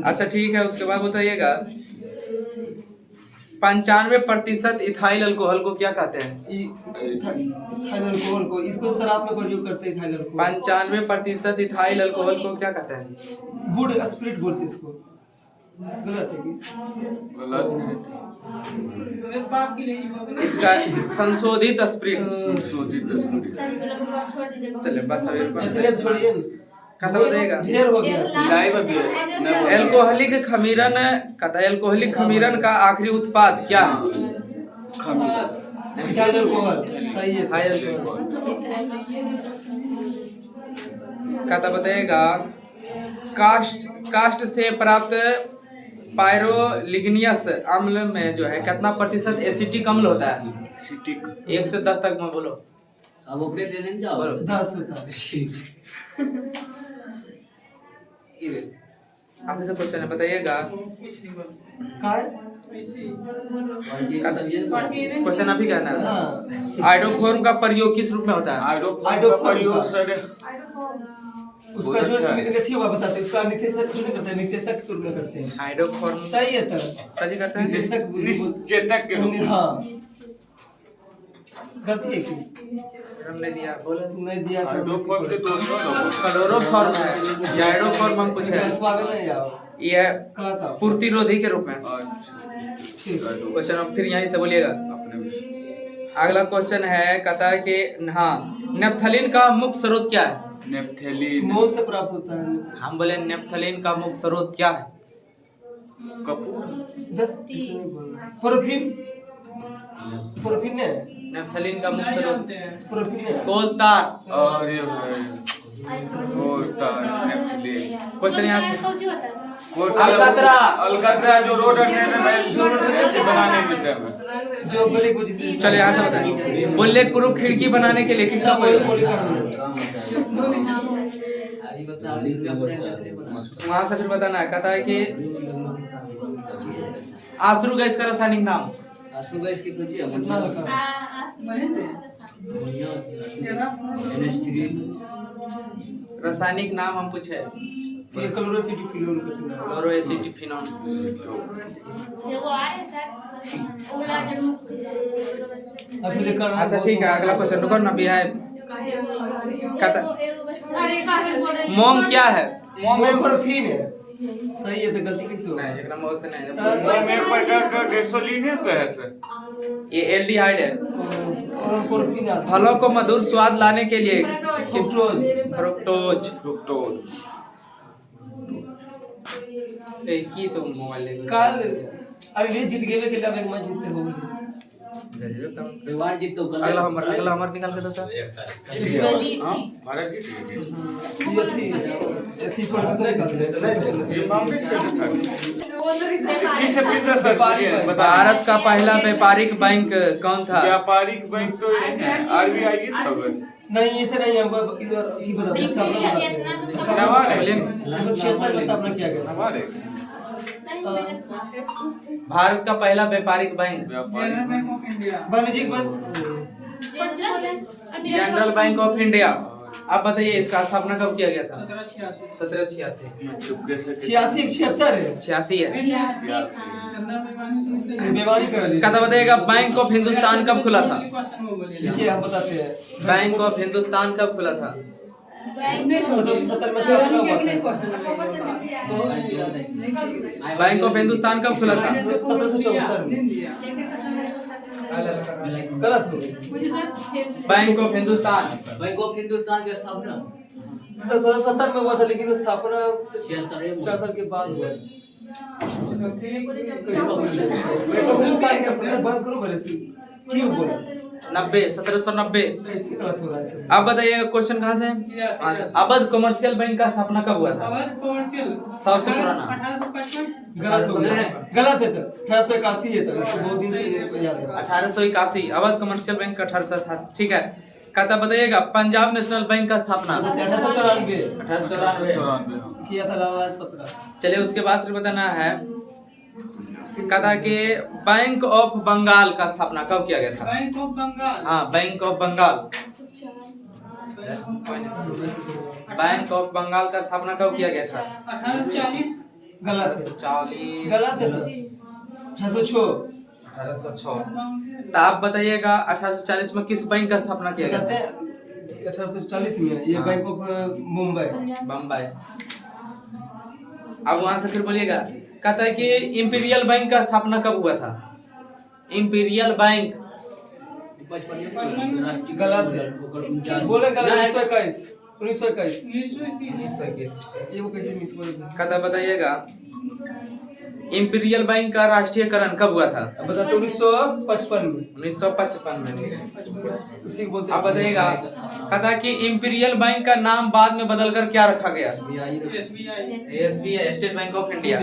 Speaker 4: अच्छा ठीक है, उसके बाद बताइएगा 95% इथाइल अल्कोहल को क्या कहते हैं?
Speaker 2: इथाइल अल्कोहल को, इसको शराब में प्रयोग करते हैं। इथाइल अल्कोहल
Speaker 4: 95% इथाइल अल्कोहल को क्या कहते हैं?
Speaker 2: वुड स्पिरिट बोलते हैं इसको। गलत है कि
Speaker 6: गलत
Speaker 7: पास की नहीं
Speaker 4: इसका संशोधित स्पिरिट। चलिए बस अभी
Speaker 2: इतने छोड़िए न।
Speaker 4: कहता बताइएगा
Speaker 2: ढेर हो गया।
Speaker 4: एल्कोहलिक खमीरन कहता है एल्कोहलिक खमीरन का आखिरी उत्पाद क्या है?
Speaker 2: इथाइल अल्कोहल सही है।
Speaker 4: Ethyl alcohol. कहता बताइएगा कास्ट से प्राप्त पायरोलिग्नियस अम्ल में जो है कितना प्रतिशत एसिटिक अम्ल होता है? 1 से 10 तक में बोलो।
Speaker 1: अब ओकरे दे देन जाओ।
Speaker 2: 10 होता है।
Speaker 4: आप इसे क्वेश्चन है बताइएगा।
Speaker 2: काय
Speaker 4: क्वेश्चन आप ही कहना है।
Speaker 2: हां
Speaker 4: आइडोफोर्म का प्रयोग किस रूप में होता है?
Speaker 2: उसका जो निथी हुआ बताते हैं, उसका निथेशक जो नहीं करते हैं, निथेशक के रूप में करते हैं।
Speaker 4: आइडोफोर्म
Speaker 2: सही है तो
Speaker 4: सही करते हैं।
Speaker 2: निथेशक
Speaker 6: निश्चेतक के रूप में।
Speaker 2: हाँ गलती है कि
Speaker 4: विक्रम ने दिया बोले
Speaker 2: नहीं दिया
Speaker 6: हाइड्रोफॉर्म के 200
Speaker 4: क्लोरोफॉर्म है या हाइड्रोफॉर्म हम पूछे
Speaker 2: नहीं आओ
Speaker 4: ये है
Speaker 2: क्लास आओ
Speaker 4: पूर्तिरोधी के रूप में।
Speaker 2: ठीक है
Speaker 4: क्वेश्चन अब फिर यहीं से बोलिएगा।
Speaker 6: अपने
Speaker 4: अगला क्वेश्चन है कहता है कि हाँ नेप्थलीन का मुख्य स्रोत क्या है?
Speaker 6: नेप्थेलिन
Speaker 2: मोम से प्राप्त होता है।
Speaker 4: हम बोले नेप्थलीन का मुख्य स्रोत क्या है?
Speaker 6: कपूर
Speaker 2: प्रोफिन प्रोफिन है
Speaker 4: नेप्थलीन का मुख्य स्रोत
Speaker 2: प्रोफिन है
Speaker 4: कोल तार।
Speaker 6: और ये होता नेप्थेलिन
Speaker 4: क्वेश्चन यहाँ से
Speaker 6: अलकतरा अलकतरा जो रोड बनाने में टाइम है
Speaker 2: जो गली को जिसे
Speaker 4: चलिए यहाँ से बताइए बुलेट प्रूफ खिड़की बनाने के लिए किसका प्रयोग?
Speaker 1: अभी बता अभी अपने कितने बना
Speaker 4: वहाँ से फिर बताना है। कहता है कि आसरू गैस का रासायनिक नाम।
Speaker 1: आंसू गैस की कुछ है
Speaker 2: कितना लगा
Speaker 4: रासायनिक नाम हम पूछे
Speaker 2: ये क्लोरोसिटी फिनोल का पीना
Speaker 4: क्लोरोएसिटिफिनॉल।
Speaker 2: अब फिर देखा
Speaker 4: अच्छा ठीक है अगला क्वेश्चन रुको ना भी है। कहता मोम क्या है?
Speaker 2: मोम प्रोफिन है सही है तो गलती कैसे हो
Speaker 4: नहीं एकदम वो से नहीं
Speaker 6: में प्रकार का गैसोलीन है तो है सर
Speaker 4: ये एल्डिहाइड है।
Speaker 2: प्रोफिन आता
Speaker 4: फलों को मधुर स्वाद लाने के लिए किस
Speaker 2: फ्रुक्टोज
Speaker 4: फ्रुक्टोज की तो मोबाइल ले
Speaker 2: काल अरे ये जीत गए के लिए एक मैच जीतते हो
Speaker 1: परिवार जीत तो
Speaker 4: अगला हमार निकाल के दो सर।
Speaker 6: हां भारत की
Speaker 2: ये थी पर
Speaker 6: ये मामले से किसे पिज्जा सर
Speaker 4: भारत का पहला व्यापारिक बैंक कौन था?
Speaker 6: व्यापारिक बैंक तो ये है आरबीआई की था बस
Speaker 2: नहीं ऐसे नहीं हमको इस बार ठीक बता दो स्थापना बताते
Speaker 6: नवाज है
Speaker 2: 1976 में स्थापना किया गया था
Speaker 6: हमारे
Speaker 4: भारत का पहला व्यापारिक बैंक
Speaker 6: व्यापारिक
Speaker 7: बैंक ऑफ इंडिया
Speaker 2: वाणिज्यिक bank
Speaker 4: general bank of India. अब बताइए इसका स्थापना कब किया गया था?
Speaker 7: 1786
Speaker 4: 1786
Speaker 2: 86 76 है
Speaker 4: 86 है।
Speaker 2: बेवानी कर ली
Speaker 4: कहता बताइएगा बैंक ऑफ हिंदुस्तान कब खुला था?
Speaker 2: देखिए हम बताते हैं
Speaker 4: बैंक ऑफ हिंदुस्तान कब खुला था?
Speaker 2: 1770 में स्थापना हुआ था
Speaker 4: बैंक ऑफ हिंदुस्तान कब खुला था?
Speaker 2: 1774 में गलत हो गई
Speaker 4: bank of Hindustan
Speaker 1: bank of Hindustan की स्थापना
Speaker 2: 1770 में हुआ था लेकिन स्थापना
Speaker 1: 76 में
Speaker 2: 4 साल के बाद हुआ बंद करो मेरे से क्यों बोले
Speaker 4: 1790।
Speaker 2: कैसे गलत हो रहा है सर
Speaker 4: अब बताइए क्वेश्चन कहाँ से? अवध कमर्शियल बैंक का स्थापना कब हुआ था?
Speaker 7: अवध कमर्शियल
Speaker 4: सबसे पुराना
Speaker 7: 1855
Speaker 2: गलत हो गया गलत है तो 1881 है तो इसको बहुत दिन से मेरे को याद है
Speaker 4: 1881 अवध कमर्शियल बैंक 1888। ठीक है कहता बताइएगा पंजाब नेशनल बैंक का स्थापना
Speaker 2: 1894
Speaker 4: 1894
Speaker 2: किया था लाला लाजपत राय।
Speaker 4: चलिए उसके बाद फिर बताना है कहता कि बैंक ऑफ बंगाल का स्थापना कब किया गया था?
Speaker 7: बैंक ऑफ बंगाल
Speaker 4: हाँ bank of Bengal bank of Bengal का स्थापना कब किया गया था?
Speaker 7: 1840
Speaker 2: गलत है
Speaker 4: 1840
Speaker 2: गलत है 1806
Speaker 4: 1806। तो आप बताइएगा 1840 में किस बैंक का स्थापना किया गया
Speaker 2: कहते
Speaker 4: था?
Speaker 2: हैं 1840 में ये बैंक ऑफ मुंबई
Speaker 4: बम्बई। अब वहां से फिर बोलिएगा कहता है कि इंपीरियल बैंक का स्थापना कब हुआ था? इंपीरियल बैंक
Speaker 2: गलत है बोले गलत 1921 ये वो कैसे मिस हुआ
Speaker 4: कहता बताइएगा इंपीरियल बैंक का राष्ट्रीयकरण कब हुआ था?
Speaker 2: बताते 1955 में
Speaker 4: 1955 में।
Speaker 2: उसी को बोलते
Speaker 4: अब बताइएगा कहता कि इंपीरियल बैंक का नाम बाद में बदलकर क्या रखा गया? SBI state bank of India.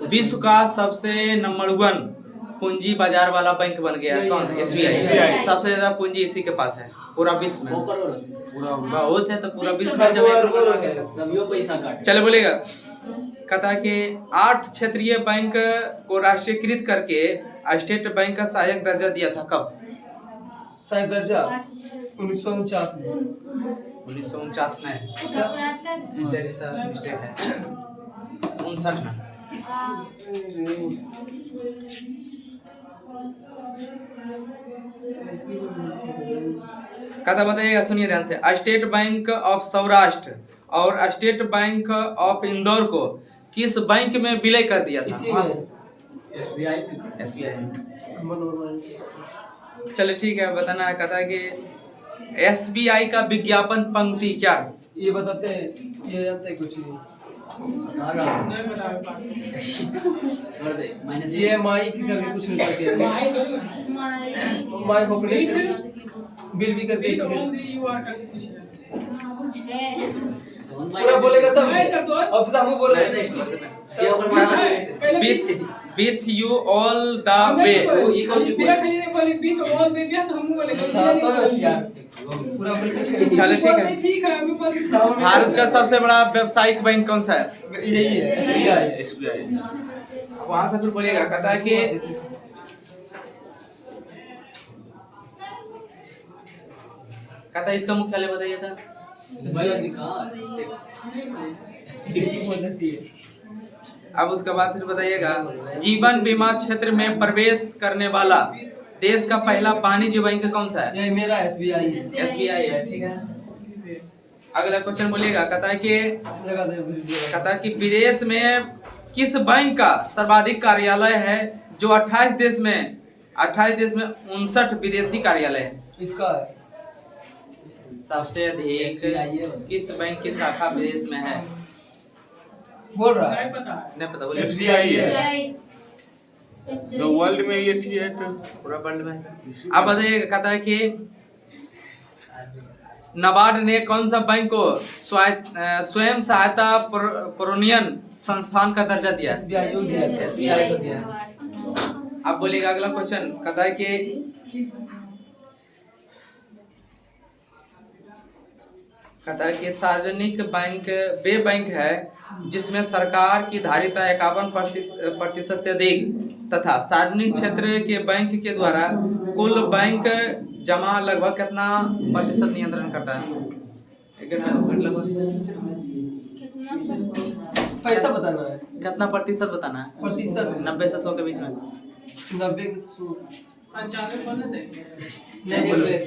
Speaker 4: विश्व का सबसे नंबर 1 पूंजी बाजार वाला बैंक बन गया कौन? एसबीआई। सबसे ज्यादा पूंजी इसी के पास है पूरा विश्व में। पूरा बहुत है तो पूरा विश्व में जब
Speaker 1: पैसा काट
Speaker 4: चले बोलेगा कहता कि 8 क्षेत्रीय बैंक को राष्ट्रीयकृत करके स्टेट बैंक का सहायक दर्जा दिया था कब?
Speaker 2: सहायक दर्जा 1949 में
Speaker 4: 1949 में। मिस्टेक है 59 में। कथा बताइएगा, सुनिए ध्यान से। स्टेट बैंक ऑफ सौराष्ट्र और स्टेट बैंक ऑफ इंदौर को किस बैंक में विलय कर दिया था?
Speaker 2: इसी में
Speaker 1: SBI
Speaker 4: SBI में।
Speaker 2: नंबर
Speaker 4: चलिए ठीक है, बताना है। कथा कि SBI का विज्ञापन पंक्ति क्या है?
Speaker 2: ये बताते हैं, ये जानते हैं कुछ नहीं।
Speaker 1: बता रहा हूँ।
Speaker 7: नहीं बता
Speaker 1: छोड़ दे, माइनस
Speaker 2: ये माई की करके कुछ नहीं करके
Speaker 7: भाई थोड़ी
Speaker 2: माई होपलेस बिल भी करके
Speaker 7: बीट
Speaker 2: इसके
Speaker 7: ऑल दी यू आर करके कुछ है
Speaker 5: कुछ है।
Speaker 2: पूरा बोलेगा तब
Speaker 7: नहीं सर तो
Speaker 2: और सीधा हम बोले
Speaker 4: With you all the way।
Speaker 1: वो ये कौन सी
Speaker 7: बिना खाली नहीं बोली बीट ऑल दे दिया तो हम बोले
Speaker 2: हाँ तो बस यार पूरा बोल के
Speaker 4: चलो ठीक है।
Speaker 7: ठीक है अभी बोल
Speaker 4: भारत का सबसे बड़ा व्यावसायिक बैंक कौन सा है?
Speaker 2: यही है SBI।
Speaker 6: SBI।
Speaker 4: वहां से फिर बोलिएगा। कथा कि कथा इसका मुख्यालय बताइए था। अब उसके बाद फिर बताइएगा, जीवन बीमा क्षेत्र में प्रवेश करने वाला देश का पहला वाणिज्य बैंक कौन सा है?
Speaker 2: ये मेरा SBI है।
Speaker 4: SBI है, ठीक है। अगला क्वेश्चन बोलिएगा।
Speaker 2: लगा दे
Speaker 4: कथा कि विदेश में किस बैंक का सर्वाधिक कार्यालय है जो 28 देश में 59 विदेशी कार्यालय है?
Speaker 2: इसका है
Speaker 4: सबसे अधिक किस बैंक की शाखा विदेश में है?
Speaker 2: बोल रहा
Speaker 7: नहीं
Speaker 2: है
Speaker 7: पता है
Speaker 4: नहीं पता, बोलिए।
Speaker 6: SBI है तो वर्ल्ड में ये थी है तो
Speaker 4: पूरा वर्ल्ड में। अब बताइएगा। कथा कि नाबार्ड ने कौन सा बैंक को स्वयं सहायता प्रोन्नयन संस्थान का दर्जा दिया?
Speaker 2: SBI को दिया है।
Speaker 4: SBI को दिया है। अब बोलिएगा अगला क्वेश्चन। कथा कि सार्वजनिक बैंक वे बैंक है जिसमें सरकार की धारिता 51% से अधिक तथा सार्वजनिक क्षेत्र के बैंक के द्वारा कुल बैंक जमा लगभग कितना प्रतिशत नियंत्रण करता है?
Speaker 2: पैसा बताना है,
Speaker 4: कितना प्रतिशत बताना है?
Speaker 2: प्रतिशत
Speaker 4: 90 से 100 के बीच में।
Speaker 2: 90 के 100
Speaker 7: 95 बोले दे
Speaker 2: नहीं बोले,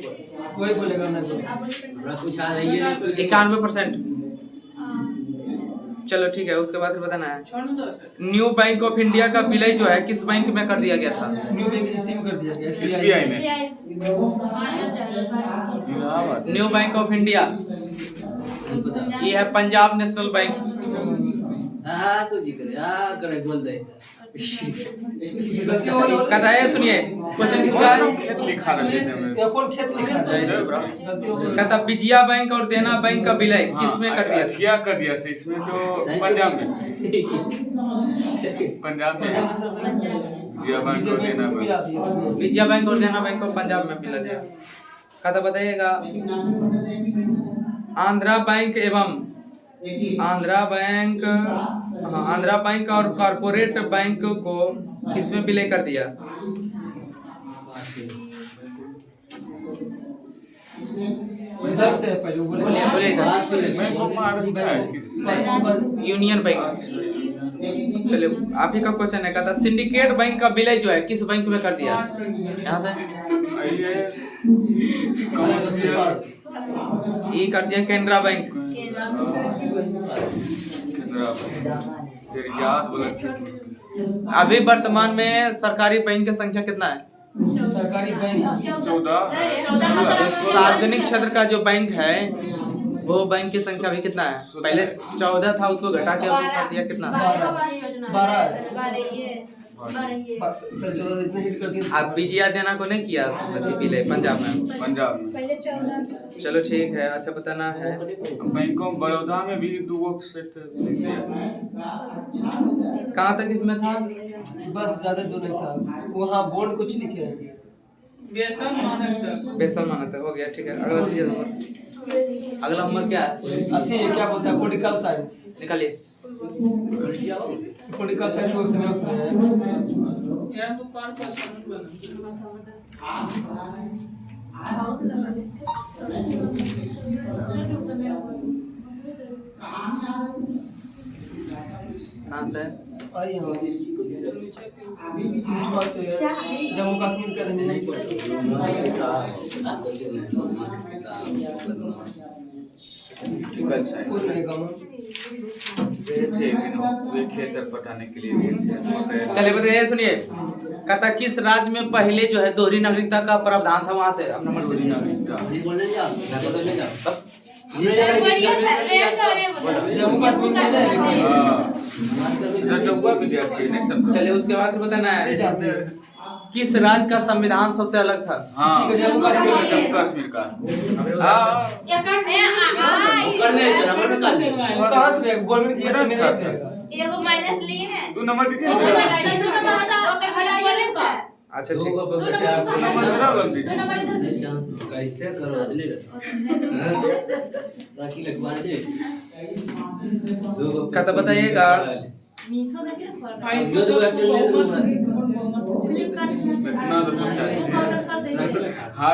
Speaker 2: कोई बोलेगा नहीं बोलेगा।
Speaker 1: कुछ आ रही है
Speaker 4: 91%। चलो ठीक है, उसके बाद फिर बताना है।
Speaker 7: छोड़ दो sir
Speaker 4: new bank of India का विलय जो है किस बैंक में कर दिया गया था?
Speaker 2: न्यू बैंक इसी में कर दिया गया
Speaker 6: SBI में।
Speaker 4: न्यू बैंक ऑफ इंडिया ये है पंजाब नेशनल बैंक।
Speaker 1: हाँ कुछ जिक्र हाँ करे बोल दे
Speaker 4: कथा है, सुनिए क्वेश्चन किसका है?
Speaker 6: खेत लिखा रहे थे मैं।
Speaker 2: या कौन खेत लिखा है? गलती हो गई।
Speaker 4: कहता विजया बैंक और देना बैंक का विलय किस में कर दिया था?
Speaker 6: क्या कर दिया से इसमें तो पंजाब में विजया बैंक को देना
Speaker 2: मिला दिया।
Speaker 4: विजया बैंक और देना बैंक को पंजाब में मिला दिया। कथा बताइएगा। आंध्रा बैंक और कॉर्पोरेट बैंक को किसमें विलय कर दिया?
Speaker 2: इधर से पहले बोले
Speaker 4: बोलिए इधर।
Speaker 6: बैंक ऑफ महाराष्ट्र है।
Speaker 4: Union bank. चलिए आप ही का क्वेश्चन है। कहता सिंडिकेट बैंक का विलय जो है किस बैंक में कर दिया? यहाँ से
Speaker 6: ये
Speaker 4: ये कर दिया केनरा बैंक।
Speaker 6: तेरी याद बोला
Speaker 4: अभी वर्तमान में सरकारी बैंक की संख्या कितना है?
Speaker 2: सरकारी बैंक
Speaker 6: 14
Speaker 4: सार्वजनिक क्षेत्र का जो बैंक है वो बैंक की संख्या अभी कितना है? पहले 14 था, उसको घटा के अभी कर दिया कितना?
Speaker 2: 12 बस इधर 14 इसने हिट कर दिया।
Speaker 4: आप विजया देना को नहीं किया विलय पंजाब में?
Speaker 6: पंजाब में।
Speaker 3: पहले 14
Speaker 4: चलो ठीक है, अच्छा बताना है।
Speaker 6: बैंक ऑफ बड़ौदा में भी 2 सेट
Speaker 4: कहाँ तक इसमें था?
Speaker 2: बस ज्यादा दूर नहीं था, वहाँ बोर्ड कुछ लिखे हैं।
Speaker 7: बेसन मानक
Speaker 4: बेसल माना था, हो गया ठीक है। अगला दीजिए नंबर। अगला नंबर क्या है?
Speaker 2: अथी क्या बोलता है, पॉलिटिकल साइंस।
Speaker 4: निकालिए।
Speaker 2: पॉलिटिकल साइंस में उसमें
Speaker 7: यार तू कार का समझ
Speaker 4: कहाँ से?
Speaker 2: आई यहाँ से निचवा से जम्मू कश्मीर का अधिनियम
Speaker 6: वे खेतर पटाने के लिए
Speaker 4: चलिए बताइए, सुनिए। कहता किस राज्य में पहले जो है दोहरी नागरिकता का प्रावधान था, वहां से अब नंबर
Speaker 6: दोहरी नागरिकता
Speaker 1: नहीं बोलने जाओ, मैं बदलने जाओ।
Speaker 2: जम्मू कश्मीर में
Speaker 6: विद्यार्थी नहीं सब।
Speaker 4: चलिए उसके बाद फिर बताना
Speaker 2: नहीं
Speaker 4: है
Speaker 2: जानते
Speaker 4: किस राज्य का संविधान सबसे अलग था।
Speaker 6: हाँ,
Speaker 2: जम्मू कश्मीर
Speaker 6: जम्मू कश्मीर का। हाँ,
Speaker 1: करने से नंबर में कासे
Speaker 2: कहाँ से बोलने किया तो मेरा ही रहेगा।
Speaker 5: एगो माइनस लिए हैं
Speaker 6: 2 नंबर दिखे।
Speaker 5: 2 नंबर हटा ओके हटाइए लेंगे।
Speaker 4: अच्छा ठीक।
Speaker 1: कैसे करो आदमी राखी लगवा दे।
Speaker 4: कहता बताइएगा
Speaker 5: मीशो देखिए
Speaker 7: हाँ, इसको सब बहुमत
Speaker 5: फ्लिपकार्ट
Speaker 6: इतना सब कुछ चाहिए।
Speaker 5: ऑर्डर कर देंगे।
Speaker 6: हाँ,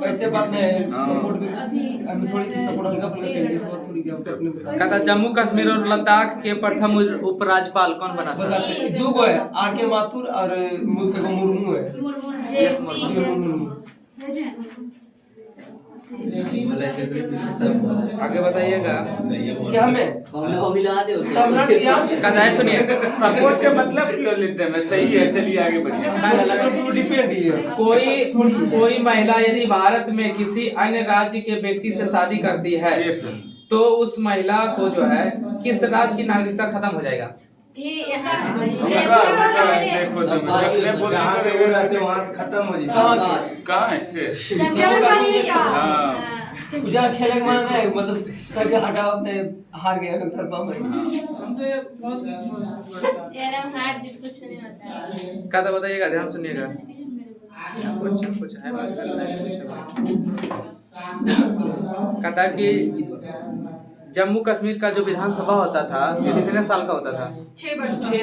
Speaker 2: वैसे बात में
Speaker 6: हाँ।
Speaker 2: सपोर्ट भी हमें थोड़ी सी सपोर्ट हल्का फुल्का करेंगे, इस बात थोड़ी हम तो अपने
Speaker 4: कहता जम्मू कश्मीर और लद्दाख के प्रथम उपराज्यपाल कौन बना था।
Speaker 2: बताते हैं। दो गो है, आर के माथुर और एगो मुर्मू है।
Speaker 4: यस मुर्मू। आगे बताइएगा।
Speaker 2: क्या हमें
Speaker 1: को मिला दे उसे।
Speaker 2: तमिलनाडु याद
Speaker 4: कहता है सुनिए,
Speaker 6: सपोर्ट के मतलब क्यों लेते हैं? सही है, चलिए आगे बढ़िए।
Speaker 2: डिपेंड ही है।
Speaker 4: कोई महिला यदि भारत में किसी अन्य राज्य के व्यक्ति से शादी करती है
Speaker 6: ये सुन।
Speaker 4: तो उस महिला को जो है किस राज्य की नागरिकता खत्म हो जाएगा।
Speaker 5: ये ऐसा
Speaker 6: देखो
Speaker 2: वहाँ खत्म हो जाए।
Speaker 6: कहाँ है से? हाँ,
Speaker 2: उजाला खेले के माना है, मतलब करके हटाओ अपने हार गए अगर थरपा में।
Speaker 7: हम तो ये बहुत
Speaker 5: यार हम हार्ट बीट कुछ नहीं होता है।
Speaker 4: कहता बताइएगा, ध्यान सुनिएगा। क्वेश्चन कुछ है, बात करना है, कुछ है। कहता कि जम्मू कश्मीर का जो विधानसभा होता था वो कितने साल का होता था।
Speaker 2: 6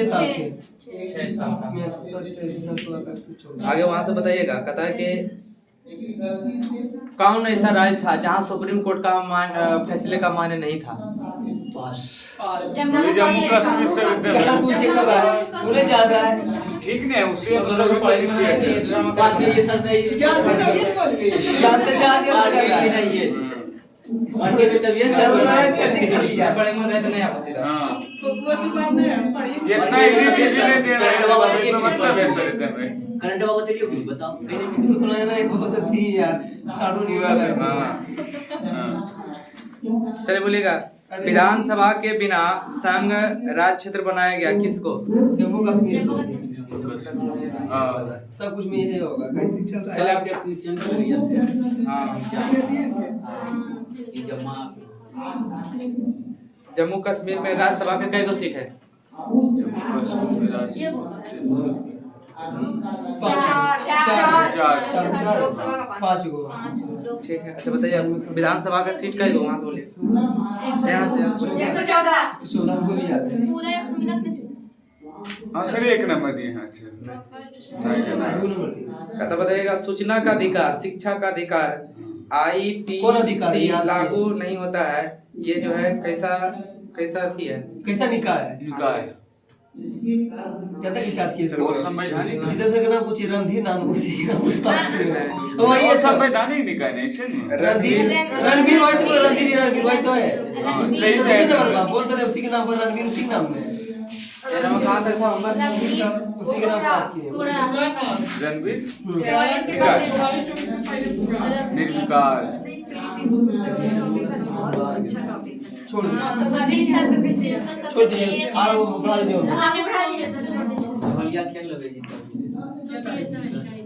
Speaker 2: साल के।
Speaker 4: 6 साल का।
Speaker 2: उसमें 10
Speaker 4: आगे वहां से बताइएगा। कहता है कि कौन ऐसा राज्य था जहां सुप्रीम कोर्ट का फैसले का मान्य नहीं था।
Speaker 6: जम्मू कश्मीर से
Speaker 2: चला पूछ के कर रहा है, उन्हें जान रहा है।
Speaker 6: ठीक नहीं है, उससे
Speaker 1: बात ये सर नहीं
Speaker 7: जानते तबियत बोल गई।
Speaker 2: जानते जान के कर रहा है।
Speaker 1: नहीं है उनके भी तबियत
Speaker 2: चल रहा है, सेटिंग कर लिया।
Speaker 4: बड़े मन रहते नहीं आप सीधा।
Speaker 6: हाँ,
Speaker 7: कोकुआ की बात नहीं है, पढ़िए।
Speaker 6: इतना इजी नहीं दे रहा है, मतलब है सर इतने
Speaker 1: करंट बाबा तेरी होगी बताओ
Speaker 2: तो सुना ना, एक बहुत थी यार, साड़ू नहीं
Speaker 6: पूरा
Speaker 2: रहा
Speaker 6: है। हाँ,
Speaker 4: चलिए बोलिएगा। विधानसभा के बिना संघ राज्य क्षेत्र बनाया गया किसको।
Speaker 2: जम्मू कश्मीर
Speaker 6: हाँ,
Speaker 2: सब कुछ में यही होगा। कैसे चल रहा
Speaker 1: चल
Speaker 2: है?
Speaker 1: आप टैक्सेशन करिए से।
Speaker 4: हाँ,
Speaker 1: जमा
Speaker 4: जम्मू कश्मीर में राज्यसभा के कई गो सीट है।
Speaker 6: चार।
Speaker 2: 5 गो।
Speaker 4: ठीक है। अच्छा बताइए विधानसभा का सीट कई गो, वहां से बोलिए। यहाँ से
Speaker 2: 114 को भी याद है।
Speaker 5: पूरा 100 मिनट में
Speaker 6: हाँ सर, 1 नंबर दिए हैं। अच्छा,
Speaker 2: 2 नंबर दिया।
Speaker 4: कहता बताइएगा सूचना का अधिकार, शिक्षा का अधिकार
Speaker 2: कौन अधिकार है?
Speaker 4: IPC लागू नहीं होता है। ये जो है कैसा थी है।
Speaker 2: कैसा निकाय है?
Speaker 6: निकाय
Speaker 2: ज्यादा के साथ किए
Speaker 6: वो संवैधानिक
Speaker 2: जिधर से ना पूछिए, रणधीर नाम उसी का नाम उसका वही
Speaker 6: वो
Speaker 2: है।
Speaker 6: संवैधानिक निकाय नहीं से
Speaker 2: रणधीर रणवीर वही तो रणधीर वही तो है।
Speaker 6: सही है।
Speaker 2: बोल तो रहे उसी के नाम पर रणवीर, उसी के नाम में
Speaker 4: कहाँ तक था उम्र।
Speaker 2: उसी के नाम पर बात किए।
Speaker 6: रणवीर
Speaker 7: 44 के बाद 44 टॉपिक से पहले पूरा
Speaker 6: निर्विकार।
Speaker 2: छोड़ दीजिए,
Speaker 5: अभी सर तो कैसे
Speaker 2: छोड़ दीजिए। और वो बढ़ा दीजिए।
Speaker 5: आगे बढ़ा दीजिए सर, छोड़ दीजिए।
Speaker 1: हलिया खेल लगे जी।
Speaker 5: ये समय